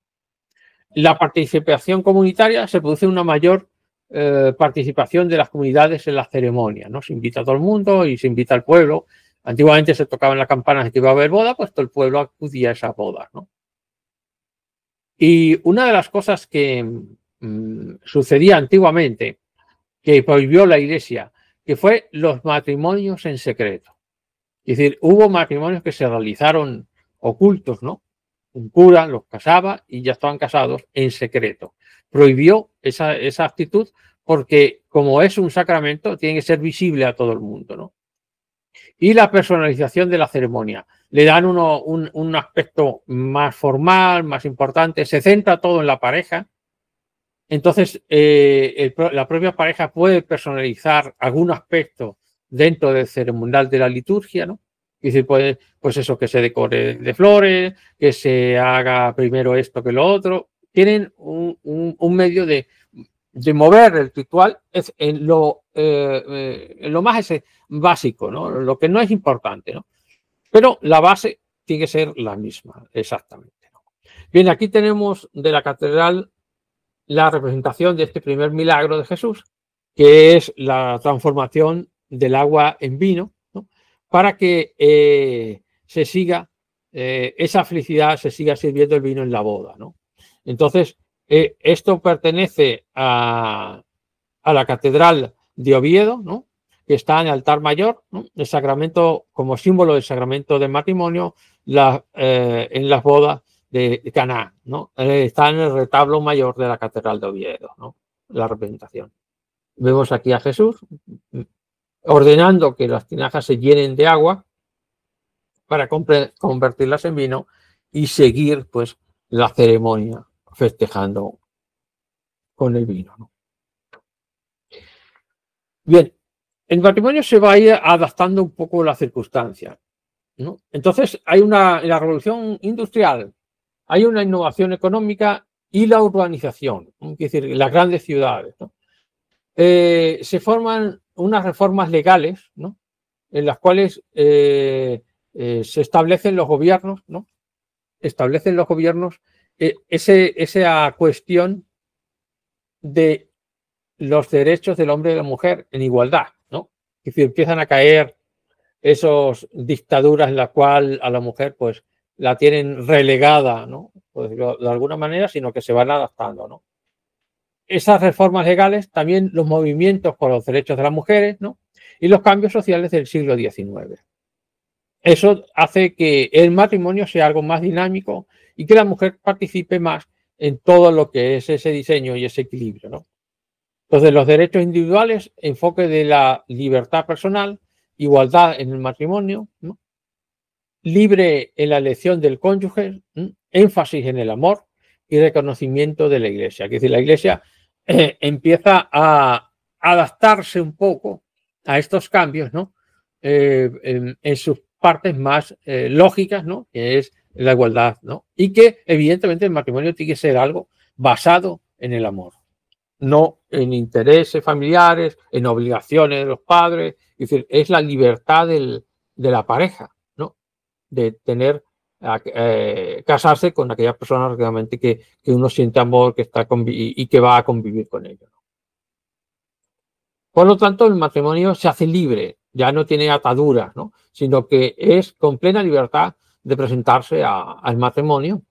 La participación comunitaria se produce una mayor participación de las comunidades en las ceremonias, ¿no? Se invita a todo el mundo y se invita al pueblo. Antiguamente se tocaban las campanas de que iba a haber boda, pues todo el pueblo acudía a esas bodas, ¿no? Y una de las cosas que sucedía antiguamente, que prohibió la Iglesia, que fue los matrimonios en secreto. Es decir, hubo matrimonios que se realizaron ocultos, ¿no? Un cura los casaba y ya estaban casados en secreto. Prohibió esa actitud porque, como es un sacramento, tiene que ser visible a todo el mundo, ¿no? Y la personalización de la ceremonia. Le dan un aspecto más formal, más importante, se centra todo en la pareja. Entonces, la propia pareja puede personalizar algún aspecto dentro del ceremonial de la liturgia, ¿no? Y decir, pues eso, que se decore de flores, que se haga primero esto que lo otro. Tienen un medio de mover el ritual en lo más básico, ¿no? Lo que no es importante, ¿no? Pero la base tiene que ser la misma, exactamente, ¿no? Bien, aquí tenemos de la catedral la representación de este primer milagro de Jesús, que es la transformación del agua en vino, ¿no? Para que se siga esa felicidad, se siga sirviendo el vino en la boda, ¿no? Entonces, esto pertenece a la catedral de Oviedo, ¿no? Que está en el altar mayor, ¿no? El sacramento, como símbolo del sacramento del matrimonio, en las bodas de Caná, ¿no? Está en el retablo mayor de la catedral de Oviedo, ¿no? La representación. Vemos aquí a Jesús ordenando que las tinajas se llenen de agua para convertirlas en vino y seguir, pues, la ceremonia festejando con el vino, ¿no? Bien, el matrimonio se va a ir adaptando un poco a las circunstancias, ¿no? Entonces, en la revolución industrial hay una innovación económica y la urbanización, es decir, las grandes ciudades, ¿no? Se forman unas reformas legales, ¿no? En las cuales se establecen los gobiernos, ¿no? Establecen los gobiernos esa cuestión de los derechos del hombre y de la mujer en igualdad, ¿no? Es decir, empiezan a caer esas dictaduras en las cuales a la mujer, pues, la tienen relegada, ¿no? Pues, de alguna manera, sino que se van adaptando, ¿no? Esas reformas legales, también los movimientos por los derechos de las mujeres, ¿no? Y los cambios sociales del siglo XIX. Eso hace que el matrimonio sea algo más dinámico y que la mujer participe más en todo lo que es ese diseño y ese equilibrio, ¿no? Entonces, los derechos individuales, enfoque de la libertad personal, igualdad en el matrimonio, ¿no? Libre en la elección del cónyuge, ¿no? Énfasis en el amor y reconocimiento de la Iglesia. Es decir, la Iglesia empieza a adaptarse un poco a estos cambios, ¿no? En sus partes más lógicas, ¿no? Que es la igualdad, ¿no? Y que evidentemente el matrimonio tiene que ser algo basado en el amor, no en intereses familiares, en obligaciones de los padres. Es decir, es la libertad de la pareja, ¿no? De tener, casarse con aquella persona realmente que uno siente amor, que está y que va a convivir con ellos. Por lo tanto, el matrimonio se hace libre, ya no tiene ataduras, ¿no? Sino que es con plena libertad de presentarse al matrimonio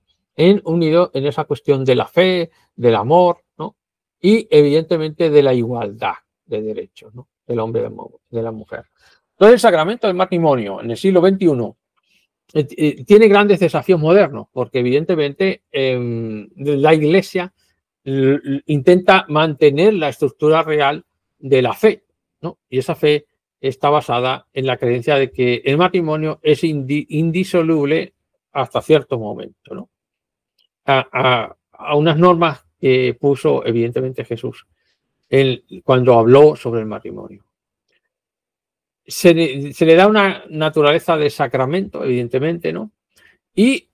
unido en esa cuestión de la fe, del amor, ¿no? Y evidentemente de la igualdad de derechos, ¿no? Del hombre y de la mujer. Entonces, el sacramento del matrimonio en el siglo XXI tiene grandes desafíos modernos, porque evidentemente la Iglesia intenta mantener la estructura real de la fe, ¿no? Y esa fe está basada en la creencia de que el matrimonio es indisoluble hasta cierto momento, ¿no? A unas normas que puso evidentemente Jesús cuando habló sobre el matrimonio. Se le da una naturaleza de sacramento, evidentemente, ¿no? Y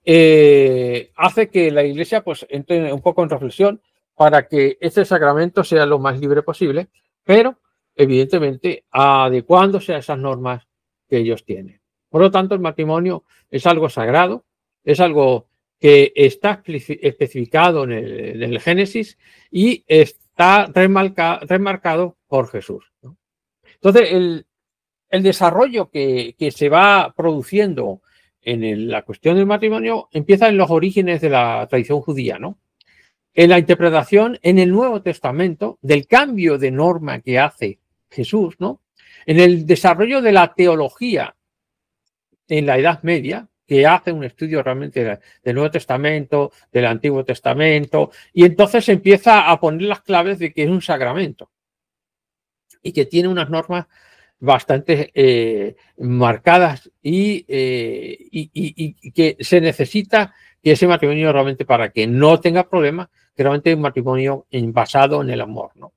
hace que la Iglesia pues entre un poco en reflexión para que este sacramento sea lo más libre posible, pero evidentemente adecuándose a esas normas que ellos tienen. Por lo tanto, el matrimonio es algo sagrado, es algo que está especificado en el Génesis y está remarcado por Jesús, ¿no? Entonces, el desarrollo que se va produciendo en la cuestión del matrimonio empieza en los orígenes de la tradición judía, ¿no? En la interpretación en el Nuevo Testamento del cambio de norma que hace Jesús, ¿no? En el desarrollo de la teología en la Edad Media, que hace un estudio realmente del Nuevo Testamento, del Antiguo Testamento, y entonces empieza a poner las claves de que es un sacramento y que tiene unas normas bastante marcadas y que se necesita que ese matrimonio realmente, para que no tenga problemas, que realmente es un matrimonio basado en el amor, ¿no?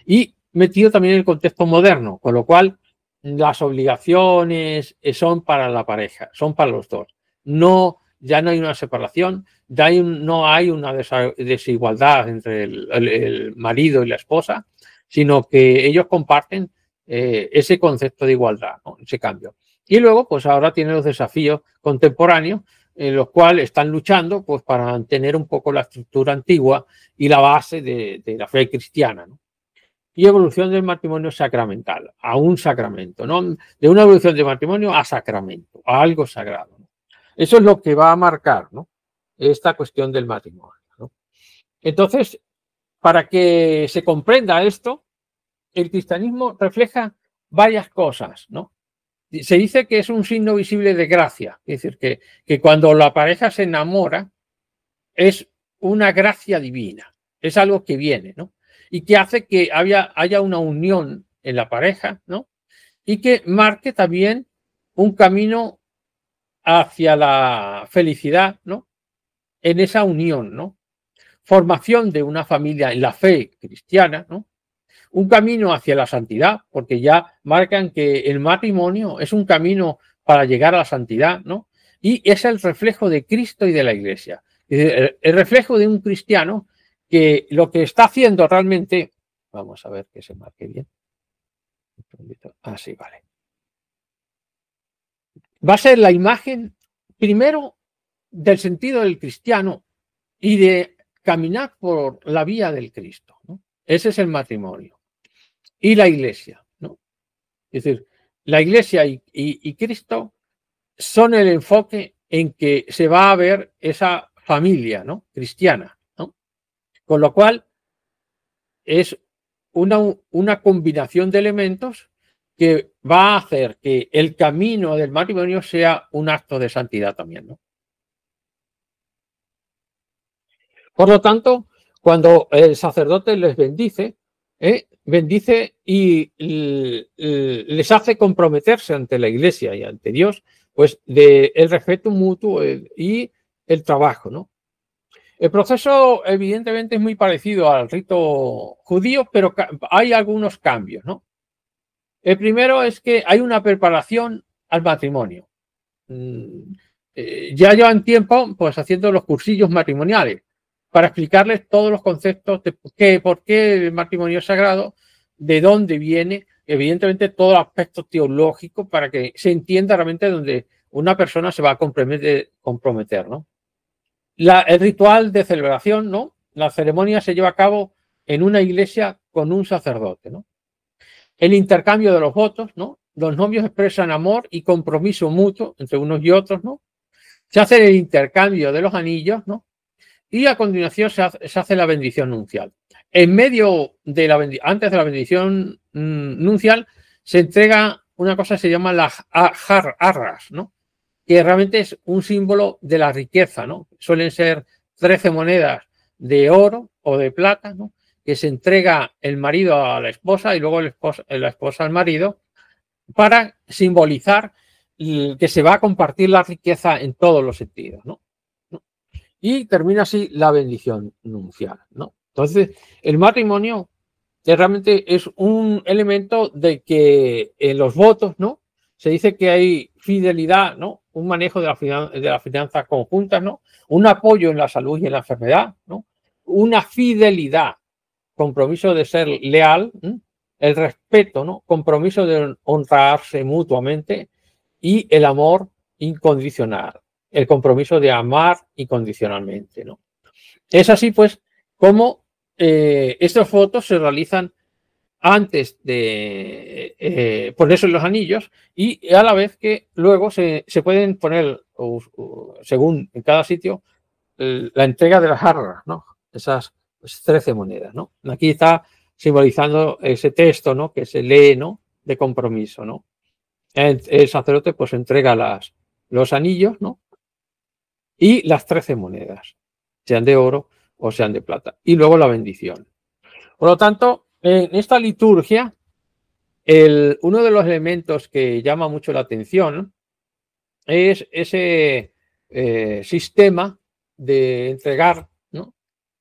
Y metido también en el contexto moderno, con lo cual las obligaciones son para la pareja, son para los dos. Ya no hay una separación, no hay una desigualdad entre el marido y la esposa, sino que ellos comparten ese concepto de igualdad, ¿no? Ese cambio. Y luego, pues ahora tienen los desafíos contemporáneos, en los cuales están luchando pues, para mantener un poco la estructura antigua y la base de la fe cristiana, ¿no? Y evolución del matrimonio sacramental, a un sacramento, ¿no? De una evolución de matrimonio a sacramento, a algo sagrado, ¿no? Eso es lo que va a marcar, ¿no? Esta cuestión del matrimonio, ¿no? Entonces, para que se comprenda esto, el cristianismo refleja varias cosas, ¿no? Se dice que es un signo visible de gracia, es decir, que cuando la pareja se enamora es una gracia divina, es algo que viene, ¿no? Y que hace que haya una unión en la pareja, ¿no? Y que marque también un camino hacia la felicidad, ¿no? En esa unión, ¿no? Formación de una familia en la fe cristiana, ¿no? Un camino hacia la santidad, porque ya marcan que el matrimonio es un camino para llegar a la santidad, ¿no? Y es el reflejo de Cristo y de la Iglesia. El reflejo de un cristiano que lo que está haciendo realmente, vamos a ver que se marque bien. Así, vale. Va a ser la imagen, primero, del sentido del cristiano y de caminar por la vía del Cristo, ¿no? Ese es el matrimonio. Y la Iglesia, ¿no? Es decir, la Iglesia y Cristo son el enfoque en que se va a ver esa familia, ¿no? Cristiana, ¿no? Con lo cual es una combinación de elementos que va a hacer que el camino del matrimonio sea un acto de santidad también, ¿no? Por lo tanto, cuando el sacerdote les bendice, bendice y les hace comprometerse ante la Iglesia y ante Dios, pues el respeto mutuo y el trabajo, ¿no? El proceso evidentemente es muy parecido al rito judío, pero hay algunos cambios, ¿no? El primero es que hay una preparación al matrimonio. Ya llevan tiempo pues haciendo los cursillos matrimoniales para explicarles todos los conceptos de por qué el matrimonio es sagrado, de dónde viene, evidentemente todo el aspecto teológico para que se entienda realmente dónde una persona se va a comprometer, ¿no? El ritual de celebración, ¿no? La ceremonia se lleva a cabo en una iglesia con un sacerdote, ¿no? El intercambio de los votos, ¿no? Los novios expresan amor y compromiso mutuo entre unos y otros, ¿no? Se hace el intercambio de los anillos, ¿no? Y a continuación se hace la bendición nupcial. En medio de antes de la bendición nupcial se entrega una cosa que se llama las arras, ¿no? Que realmente es un símbolo de la riqueza, ¿no? Suelen ser 13 monedas de oro o de plata, ¿no? que se entrega el marido a la esposa y luego la esposa al marido para simbolizar que se va a compartir la riqueza en todos los sentidos, ¿no? Y termina así la bendición nupcial, ¿no? Entonces, el matrimonio realmente es un elemento de que en los votos, ¿no? Se dice que hay fidelidad, ¿no? Un manejo de las finanzas conjuntas, ¿no? Un apoyo en la salud y en la enfermedad, ¿no? Una fidelidad, compromiso de ser leal, ¿no? El respeto, ¿no? Compromiso de honrarse mutuamente y el amor incondicional, el compromiso de amar incondicionalmente, ¿no? Es así, pues, como estas fotos se realizan antes de ponerse los anillos y a la vez que luego se pueden poner, según en cada sitio, la entrega de las jarras, ¿no? Esas 13 monedas, ¿no? Aquí está simbolizando ese texto, ¿no? Que se lee, ¿no? De compromiso, ¿no? El sacerdote pues entrega los anillos, ¿no? Y las 13 monedas, sean de oro o sean de plata. Y luego la bendición. Por lo tanto, en esta liturgia, uno de los elementos que llama mucho la atención es ese sistema de entregar, ¿no?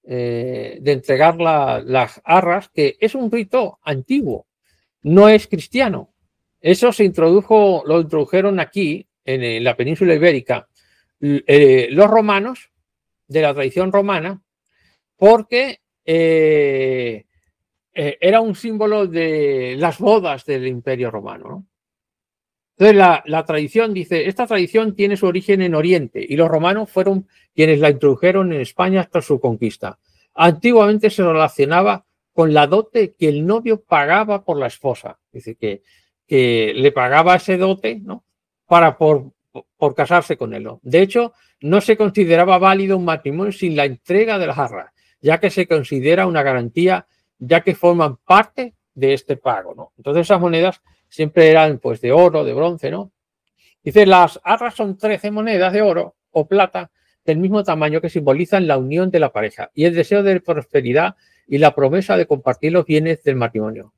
De entregar las arras, que es un rito antiguo, no es cristiano. Eso lo introdujeron aquí, en la península ibérica, los romanos, de la tradición romana, porque era un símbolo de las bodas del Imperio Romano, ¿no? Entonces la tradición dice, esta tradición tiene su origen en Oriente y los romanos fueron quienes la introdujeron en España hasta su conquista. Antiguamente se relacionaba con la dote que el novio pagaba por la esposa, dice que le pagaba ese dote, ¿no? por casarse con él, ¿no? De hecho, no se consideraba válido un matrimonio sin la entrega de las arras, ya que se considera una garantía, ya que forman parte de este pago, ¿no? Entonces esas monedas siempre eran pues de oro, de bronce, ¿no? Dice, las arras son 13 monedas de oro o plata del mismo tamaño que simbolizan la unión de la pareja y el deseo de prosperidad y la promesa de compartir los bienes del matrimonio.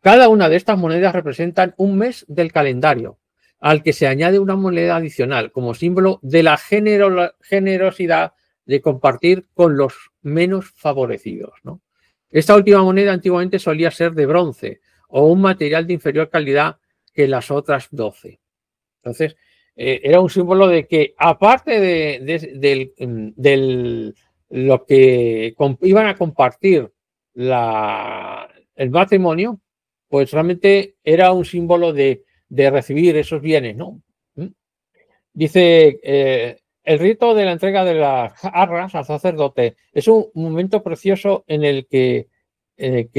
Cada una de estas monedas representan un mes del calendario, al que se añade una moneda adicional como símbolo de la generosidad de compartir con los menos favorecidos, ¿no? Esta última moneda antiguamente solía ser de bronce o un material de inferior calidad que las otras 12. Entonces, era un símbolo de que, aparte de lo que iban a compartir el matrimonio, pues realmente era un símbolo de recibir esos bienes, ¿no? Dice, el rito de la entrega de las arras al sacerdote es un momento precioso en el que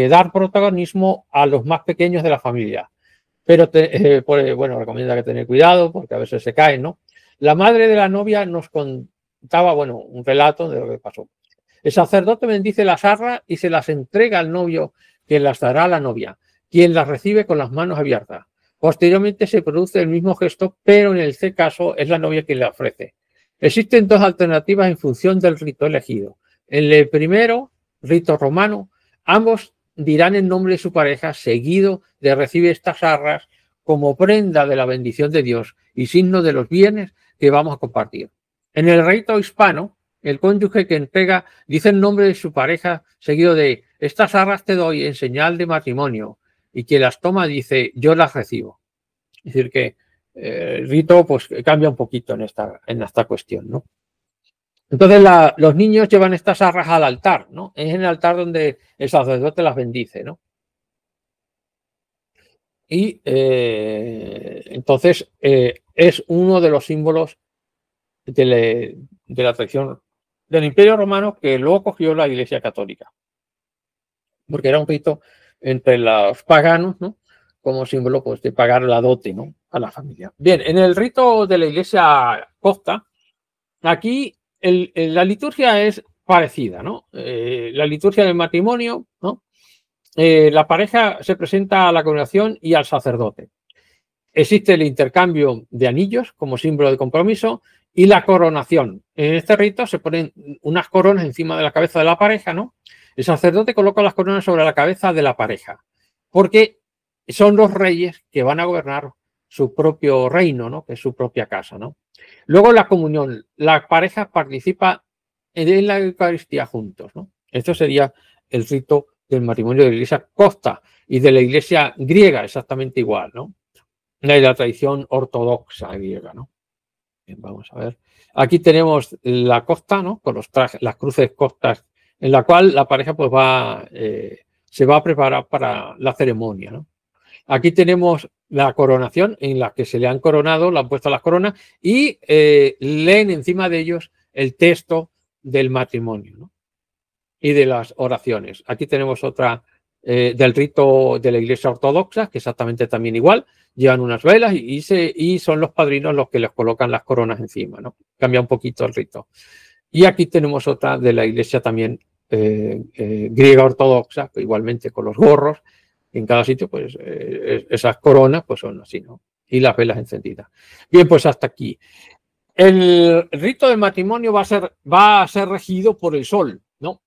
dar protagonismo a los más pequeños de la familia. Pero, bueno, recomienda que tener cuidado porque a veces se caen, ¿no? La madre de la novia nos contaba, bueno, un relato de lo que pasó. El sacerdote bendice las arras y se las entrega al novio, que las dará a la novia, quien las recibe con las manos abiertas. Posteriormente se produce el mismo gesto, pero en este caso es la novia quien le ofrece. Existen dos alternativas en función del rito elegido. En el primero, rito romano, ambos dirán el nombre de su pareja, seguido de recibir estas arras como prenda de la bendición de Dios y signo de los bienes que vamos a compartir. En el rito hispano, el cónyuge que entrega dice el nombre de su pareja, seguido de estas arras te doy en señal de matrimonio, y quien las toma dice yo las recibo. Es decir que el rito pues cambia un poquito en esta cuestión, ¿no? Entonces los niños llevan estas arras al altar, ¿no? Es en el altar donde el sacerdote las bendice, ¿no? Y entonces es uno de los símbolos de la tradición del Imperio Romano que luego cogió la Iglesia Católica, porque era un rito entre los paganos, ¿no? Como símbolo pues, de pagar la dote, ¿no? A la familia. Bien, en el rito de la Iglesia copta, aquí la liturgia es parecida, ¿no? La liturgia del matrimonio, ¿no? La pareja se presenta a la congregación y al sacerdote. Existe el intercambio de anillos como símbolo de compromiso y la coronación. En este rito se ponen unas coronas encima de la cabeza de la pareja, ¿no? El sacerdote coloca las coronas sobre la cabeza de la pareja, porque son los reyes que van a gobernar su propio reino, ¿no? Que es su propia casa, ¿no? Luego la comunión, la pareja participa en la Eucaristía juntos, ¿no? Esto sería el rito del matrimonio de la Iglesia copta y de la Iglesia griega, exactamente igual, ¿no? De la tradición ortodoxa griega, ¿no? Bien, vamos a ver. Aquí tenemos la copta, ¿no? Con los trajes, las cruces coptas, en la cual la pareja pues se va a preparar para la ceremonia, ¿no? Aquí tenemos la coronación en la que se le han coronado, le han puesto las coronas y leen encima de ellos el texto del matrimonio, ¿no? Y de las oraciones. Aquí tenemos otra del rito de la Iglesia Ortodoxa, que exactamente también igual, llevan unas velas y son los padrinos los que les colocan las coronas encima, ¿no? Cambia un poquito el rito. Y aquí tenemos otra de la Iglesia también griega ortodoxa, igualmente con los gorros. En cada sitio, pues esas coronas pues son así, ¿no? Y las velas encendidas. Bien, pues hasta aquí. El rito del matrimonio va a ser regido por el sol, ¿no?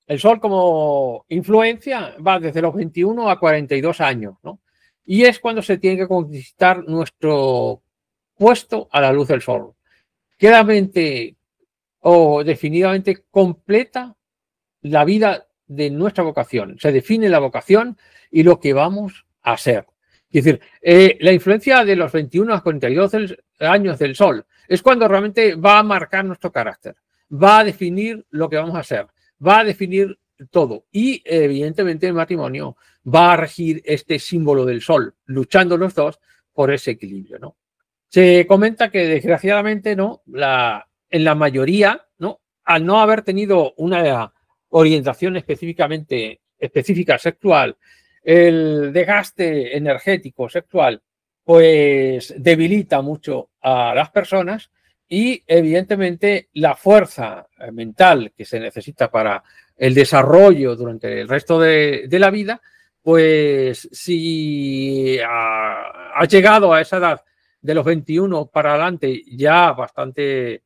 El sol como influencia va desde los 21 a 42 años, ¿no? Y es cuando se tiene que conquistar nuestro puesto a la luz del sol. Claramente o definitivamente completa la vida de nuestra vocación. Se define la vocación y lo que vamos a ser. Es decir, la influencia de los 21 a 42 años del sol es cuando realmente va a marcar nuestro carácter, va a definir lo que vamos a ser, va a definir todo. Y evidentemente el matrimonio va a regir este símbolo del sol, luchando los dos por ese equilibrio, ¿no? Se comenta que desgraciadamente, ¿no? En la mayoría, ¿no? Al no haber tenido una orientación específica sexual, el desgaste energético sexual, pues debilita mucho a las personas y evidentemente la fuerza mental que se necesita para el desarrollo durante el resto de la vida, pues si ha llegado a esa edad de los 21 para adelante ya bastante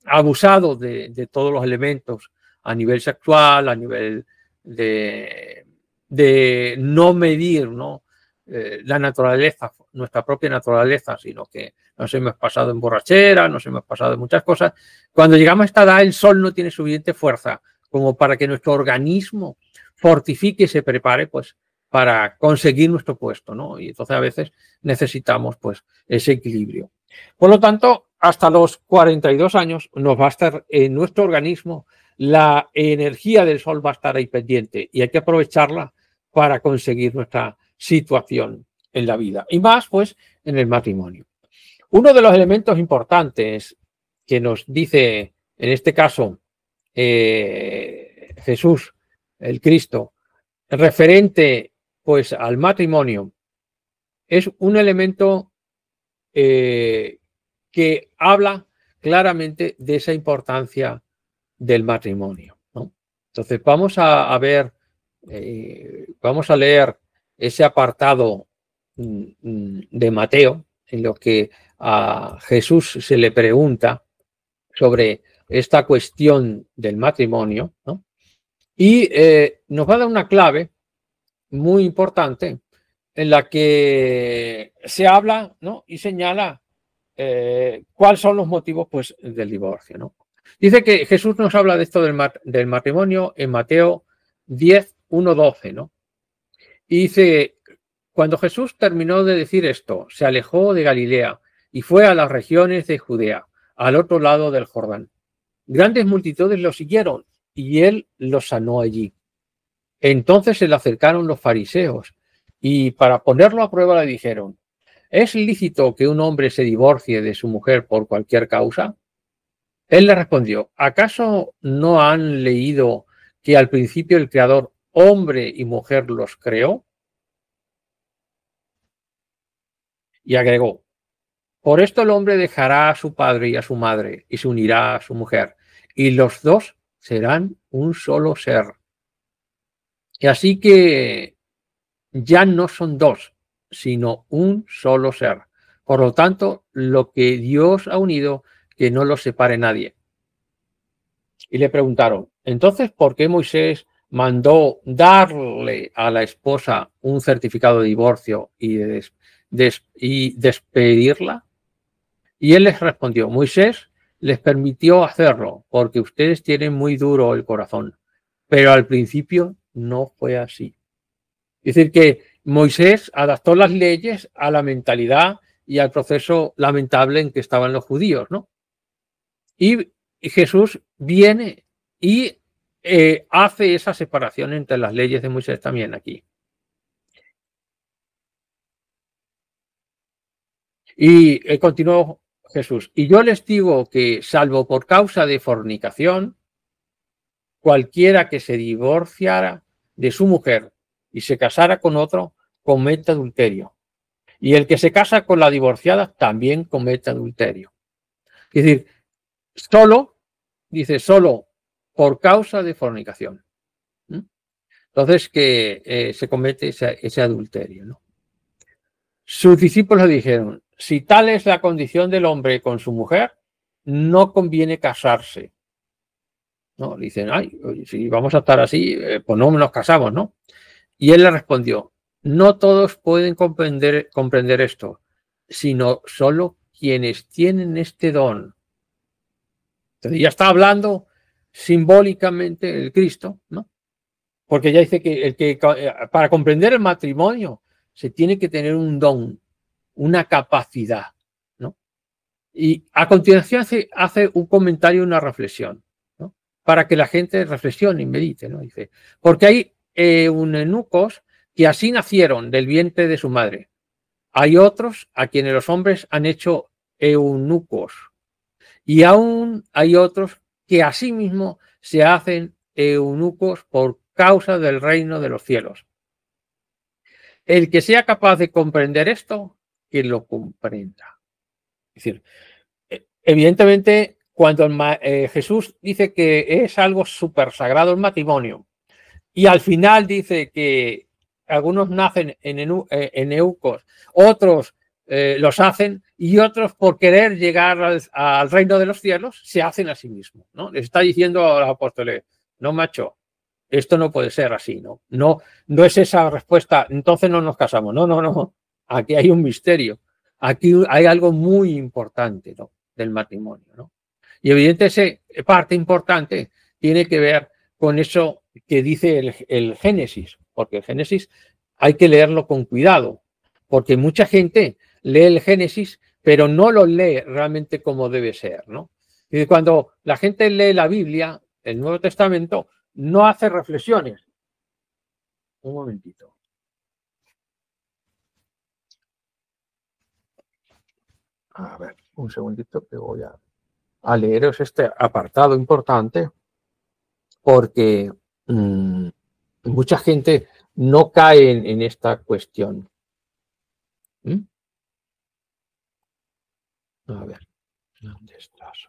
abusado de todos los elementos a nivel sexual, a nivel de no medir, ¿no? La naturaleza, nuestra propia naturaleza, sino que nos hemos pasado en borrachera, nos hemos pasado en muchas cosas. Cuando llegamos a esta edad, el sol no tiene suficiente fuerza como para que nuestro organismo fortifique y se prepare, pues, para conseguir nuestro puesto, ¿no? Y entonces a veces necesitamos, pues, ese equilibrio. Por lo tanto, hasta los 42 años nos va a estar en nuestro organismo la energía del sol va a estar ahí pendiente y hay que aprovecharla para conseguir nuestra situación en la vida y más pues en el matrimonio. Uno de los elementos importantes que nos dice en este caso Jesús, el Cristo, referente pues al matrimonio, es un elemento que habla claramente de esa importancia del matrimonio, ¿no? Entonces vamos a ver, vamos a leer ese apartado de Mateo en lo que a Jesús se le pregunta sobre esta cuestión del matrimonio, ¿no? Y nos va a dar una clave muy importante en la que se habla, ¿no? Y señala cuáles son los motivos pues, del divorcio, ¿no? Dice que Jesús nos habla de esto del matrimonio en Mateo 10, 1, 12, ¿no? Y dice, cuando Jesús terminó de decir esto, se alejó de Galilea y fue a las regiones de Judea, al otro lado del Jordán. Grandes multitudes lo siguieron y él los sanó allí. Entonces se le acercaron los fariseos y para ponerlo a prueba le dijeron, ¿es lícito que un hombre se divorcie de su mujer por cualquier causa? Él le respondió, ¿acaso no han leído que al principio el Creador, hombre y mujer, los creó? Y agregó, por esto el hombre dejará a su padre y a su madre y se unirá a su mujer, y los dos serán un solo ser. Y así que ya no son dos, sino un solo ser. Por lo tanto, lo que Dios ha unido, que no lo separe nadie. Y le preguntaron, entonces, ¿por qué Moisés mandó darle a la esposa un certificado de divorcio y despedirla? Y él les respondió, Moisés les permitió hacerlo porque ustedes tienen muy duro el corazón, pero al principio no fue así. Es decir, que Moisés adaptó las leyes a la mentalidad y al proceso lamentable en que estaban los judíos, ¿no? Y Jesús viene y hace esa separación entre las leyes de Moisés también aquí. Y continuó Jesús, y yo les digo que salvo por causa de fornicación, cualquiera que se divorciara de su mujer y se casara con otro, comete adulterio. Y el que se casa con la divorciada también comete adulterio. Es decir, solo por causa de fornicación. Entonces, que se comete ese adulterio, ¿no? Sus discípulos dijeron, si tal es la condición del hombre con su mujer, no conviene casarse. ¿No? Dicen, ay, si vamos a estar así, pues no nos casamos, ¿no? Y él le respondió, no todos pueden comprender esto, sino solo quienes tienen este don. Entonces ya está hablando simbólicamente el Cristo, ¿no? Porque ya dice que para comprender el matrimonio se tiene que tener un don, una capacidad, ¿no? Y a continuación hace un comentario, una reflexión, ¿no? Para que la gente reflexione y medite, ¿no? Dice, porque hay eunucos que así nacieron del vientre de su madre. Hay otros a quienes los hombres han hecho eunucos. Y aún hay otros que asimismo se hacen eunucos por causa del reino de los cielos. El que sea capaz de comprender esto, que lo comprenda. Es decir, evidentemente, cuando Jesús dice que es algo súper sagrado el matrimonio, y al final dice que algunos nacen en eunucos, otros los hacen, y otros por querer llegar al reino de los cielos se hacen a sí mismos, ¿no? Les está diciendo a los apóstoles, no macho, esto no puede ser así, ¿no? No es esa respuesta, entonces no nos casamos, no. Aquí hay un misterio, aquí hay algo muy importante, ¿no? Del matrimonio, ¿no? Y evidentemente esa parte importante tiene que ver con eso que dice el Génesis, porque el Génesis hay que leerlo con cuidado, porque mucha gente lee el Génesis, pero no lo lee realmente como debe ser, ¿no? Y cuando la gente lee la Biblia, el Nuevo Testamento, no hace reflexiones. Un momentito. A ver, un segundito que voy a leeros este apartado importante, porque mucha gente no cae en esta cuestión. A ver, ¿dónde estás?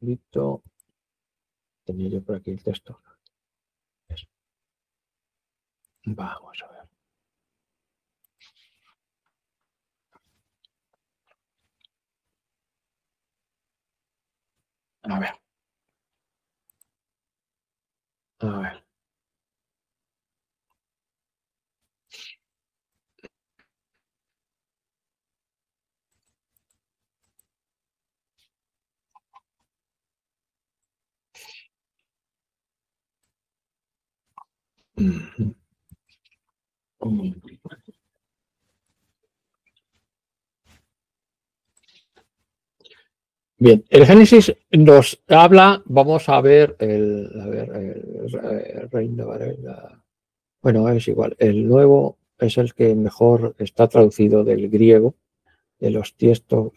Listo. Tenía yo por aquí el texto. Vamos a ver. A ver. A ver. Bien, el Génesis nos habla, vamos a ver el reino, bueno, es igual, el nuevo es el que mejor está traducido del griego, de los textos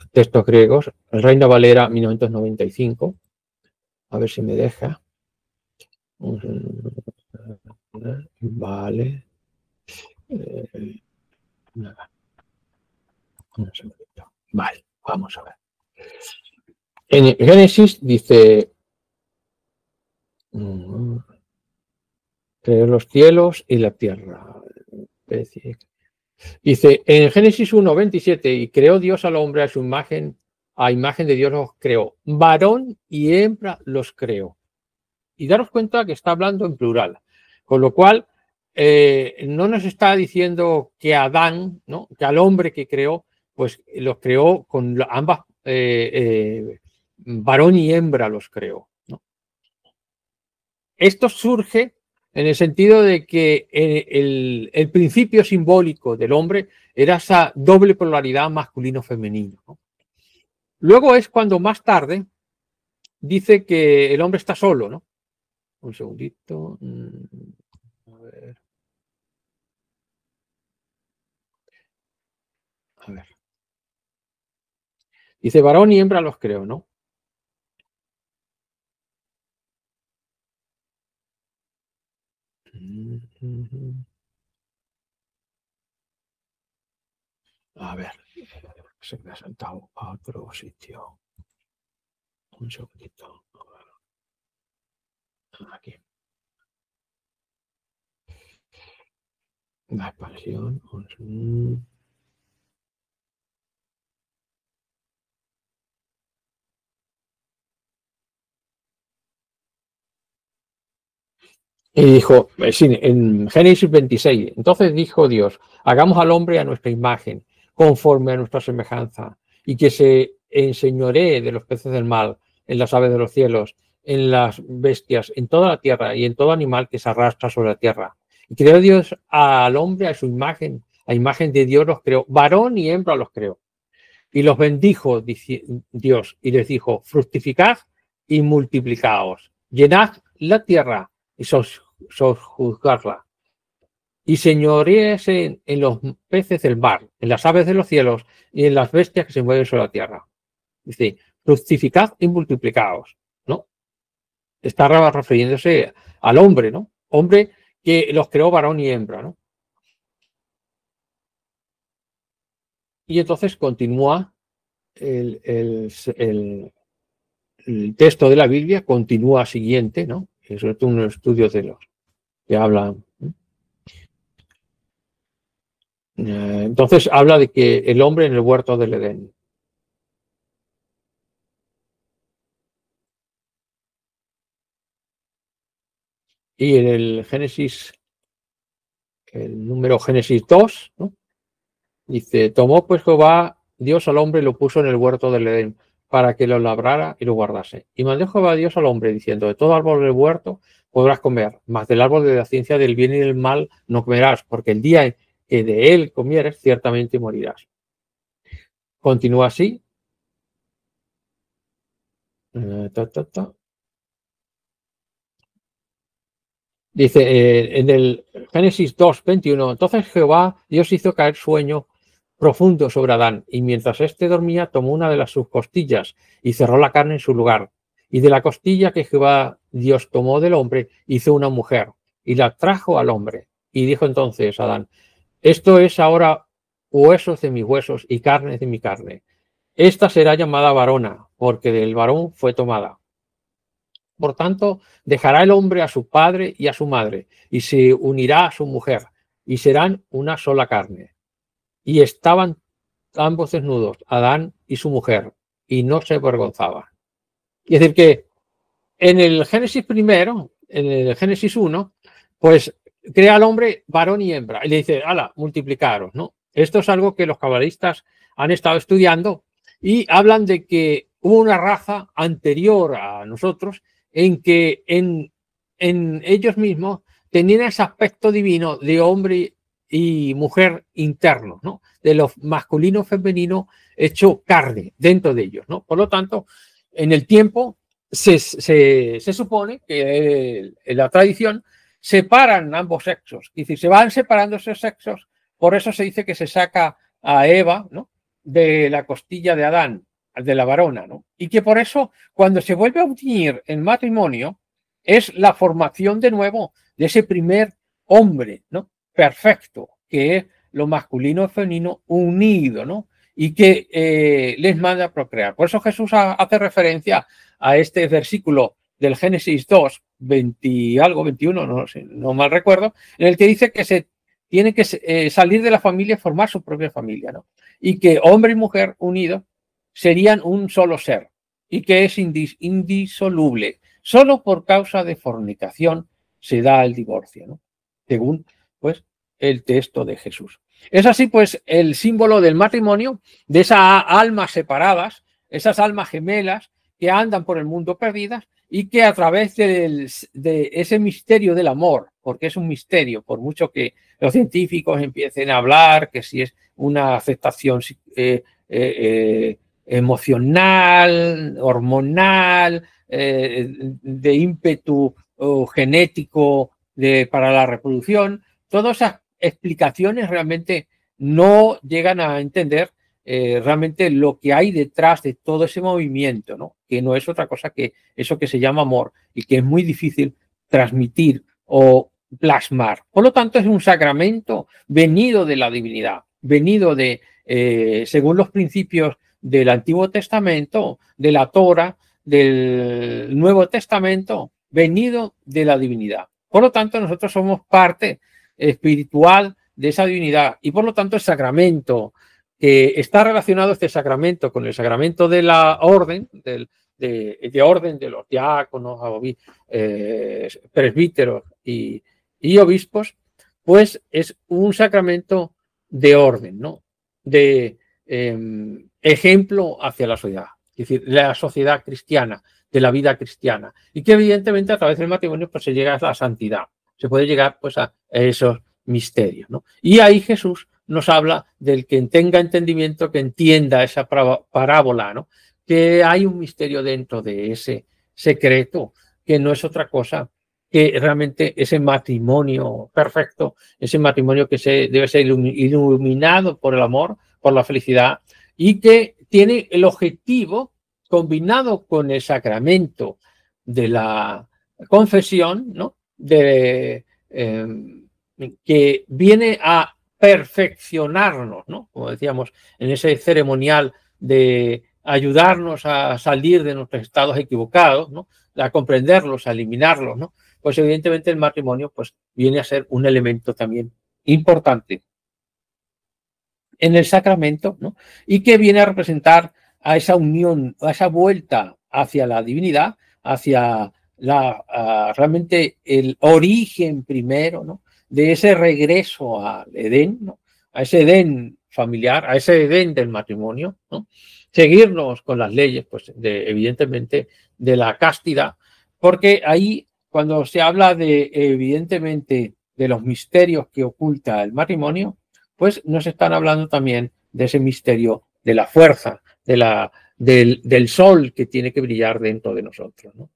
griegos, el Reina Valera 1995, a ver si me deja. Vale. Nada. Vale, vamos a ver. En Génesis dice, creó los cielos y la tierra. Dice, en Génesis 1:27, y creó Dios al hombre a su imagen de Dios los creó. Varón y hembra los creó. Y daros cuenta que está hablando en plural, con lo cual no nos está diciendo que Adán, ¿no? Que al hombre que creó, pues los creó con ambas, varón y hembra los creó, ¿no? Esto surge en el sentido de que el principio simbólico del hombre era esa doble polaridad masculino-femenino, ¿no? Luego es cuando más tarde dice que el hombre está solo, ¿no? Un segundito. A ver. A ver. Dice varón y hembra los creo, ¿no? A ver. Se me ha saltado a otro sitio. Un segundito. Aquí. La expansión. Y dijo, sí, en Génesis 26, entonces dijo Dios, hagamos al hombre a nuestra imagen, conforme a nuestra semejanza, y que se enseñoree de los peces del mar, en las aves de los cielos, en las bestias, en toda la tierra y en todo animal que se arrastra sobre la tierra. Y creó Dios al hombre a su imagen, a imagen de Dios los creó, varón y hembra los creó. Y los bendijo Dios y les dijo, fructificad y multiplicaos, llenad la tierra y sojuzgarla, y señoreese en los peces del mar, en las aves de los cielos y en las bestias que se mueven sobre la tierra. Dice, fructificad y multiplicaos, ¿no? Está refiriéndose al hombre, ¿no? Hombre que los creó varón y hembra, ¿no? Y entonces continúa el texto de la Biblia, continúa siguiente, ¿no? Es un estudio de los que hablan. Entonces habla de que el hombre en el huerto del Edén. Y en el Génesis, el número Génesis 2, ¿no? Dice, tomó pues Jehová Dios al hombre y lo puso en el huerto del Edén para que lo labrara y lo guardase. Y mandó Jehová Dios al hombre diciendo, de todo árbol del huerto podrás comer, mas del árbol de la ciencia del bien y del mal no comerás, porque el día que de él comieres ciertamente morirás. Continúa así. Dice en el Génesis 2, 21, entonces Jehová Dios hizo caer sueño profundo sobre Adán, y mientras éste dormía tomó una de sus costillas y cerró la carne en su lugar. Y de la costilla que Jehová Dios tomó del hombre hizo una mujer y la trajo al hombre. Y dijo entonces Adán, esto es ahora huesos de mis huesos y carne de mi carne. Esta será llamada varona, porque del varón fue tomada. Por tanto, dejará el hombre a su padre y a su madre, y se unirá a su mujer, y serán una sola carne. Y estaban ambos desnudos, Adán y su mujer, y no se avergonzaban. Es decir, que en el Génesis primero, en el Génesis 1, pues crea al hombre varón y hembra, y le dice, ala, multiplicaros, ¿no? Esto es algo que los cabalistas han estado estudiando y hablan de que hubo una raza anterior a nosotros en que en ellos mismos tenían ese aspecto divino de hombre y mujer internos, ¿no? De lo masculino femenino hecho carne dentro de ellos, ¿no? Por lo tanto, en el tiempo se supone que en la tradición separan ambos sexos, es decir, se van separando esos sexos, por eso se dice que se saca a Eva, ¿no? De la costilla de Adán, de la varona, ¿no? Y que por eso, cuando se vuelve a unir en matrimonio, es la formación de nuevo de ese primer hombre, ¿no? Perfecto, que es lo masculino y femenino unido, ¿no? Y que les manda a procrear. Por eso Jesús hace referencia a este versículo del Génesis 2, 20 algo, 21, no sé, no mal recuerdo, en el que dice que se tiene que salir de la familia y formar su propia familia, ¿no? Y que hombre y mujer unidos serían un solo ser y que es indisoluble. Solo por causa de fornicación se da el divorcio, ¿no? Según, pues, el texto de Jesús. Es así, pues, el símbolo del matrimonio, de esas almas separadas, esas almas gemelas que andan por el mundo perdidas y que a través de ese misterio del amor, porque es un misterio, por mucho que los científicos empiecen a hablar, que si es una aceptación emocional, hormonal, de ímpetu genético para la reproducción, todas esas explicaciones realmente no llegan a entender realmente lo que hay detrás de todo ese movimiento, ¿no? Que no es otra cosa que eso que se llama amor y que es muy difícil transmitir o plasmar. Por lo tanto, es un sacramento venido de la divinidad, venido de, según los principios del Antiguo Testamento, de la Torá, del Nuevo Testamento, venido de la divinidad. Por lo tanto, nosotros somos parte espiritual de esa divinidad y por lo tanto el sacramento que está relacionado, este sacramento, con el sacramento de la orden, de orden de los diáconos, presbíteros y obispos, pues es un sacramento de orden, ¿no? De ejemplo hacia la sociedad, es decir, la sociedad cristiana, de la vida cristiana, y que evidentemente a través del matrimonio pues se llega a la santidad, se puede llegar pues a esos misterios, ¿no? Y ahí Jesús nos habla del que tenga entendimiento, que entienda esa parábola, ¿no? Que hay un misterio dentro de ese secreto, que no es otra cosa que realmente ese matrimonio perfecto, ese matrimonio que debe ser iluminado por el amor, por la felicidad, y que tiene el objetivo, combinado con el sacramento de la confesión, ¿no? Que viene a perfeccionarnos, ¿no? Como decíamos, en ese ceremonial de ayudarnos a salir de nuestros estados equivocados, ¿no? A comprenderlos, a eliminarlos, ¿no? Pues evidentemente el matrimonio pues, viene a ser un elemento también importante en el sacramento, ¿no? Y que viene a representar a esa unión, a esa vuelta hacia la divinidad, hacia realmente el origen primero, ¿no? De ese regreso al Edén, ¿no? A ese Edén familiar, a ese Edén del matrimonio, ¿no? Seguirnos con las leyes, pues evidentemente de la castidad, porque ahí cuando se habla de evidentemente de los misterios que oculta el matrimonio, pues nos están hablando también de ese misterio de la fuerza, del sol que tiene que brillar dentro de nosotros, ¿no?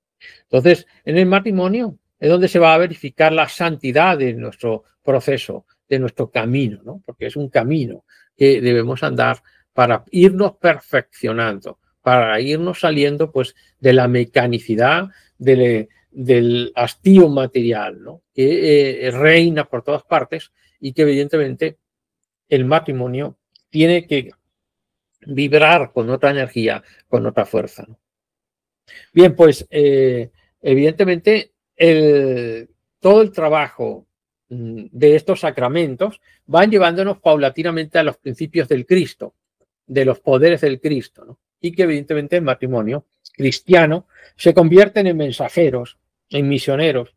Entonces, en el matrimonio es donde se va a verificar la santidad de nuestro proceso, de nuestro camino, ¿no? Porque es un camino que debemos andar para irnos perfeccionando, para irnos saliendo pues, de la mecanicidad, del hastío material, ¿no? Que reina por todas partes y que evidentemente el matrimonio tiene que vibrar con otra energía, con otra fuerza, ¿no? Bien, pues evidentemente todo el trabajo de estos sacramentos van llevándonos paulatinamente a los principios del Cristo, de los poderes del Cristo, ¿no? Y que evidentemente el matrimonio cristiano se convierten en mensajeros, en misioneros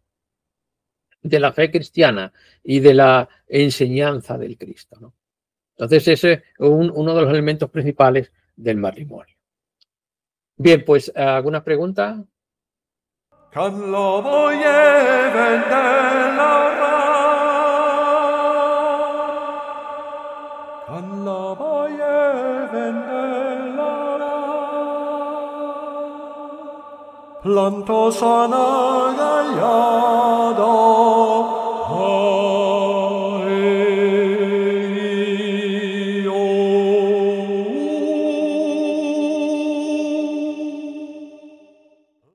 de la fe cristiana y de la enseñanza del Cristo, ¿no? Entonces ese es uno de los elementos principales del matrimonio. Bien, pues ¿alguna pregunta? Can la voyeven delara, can la voyeven delara, planto sana gaya.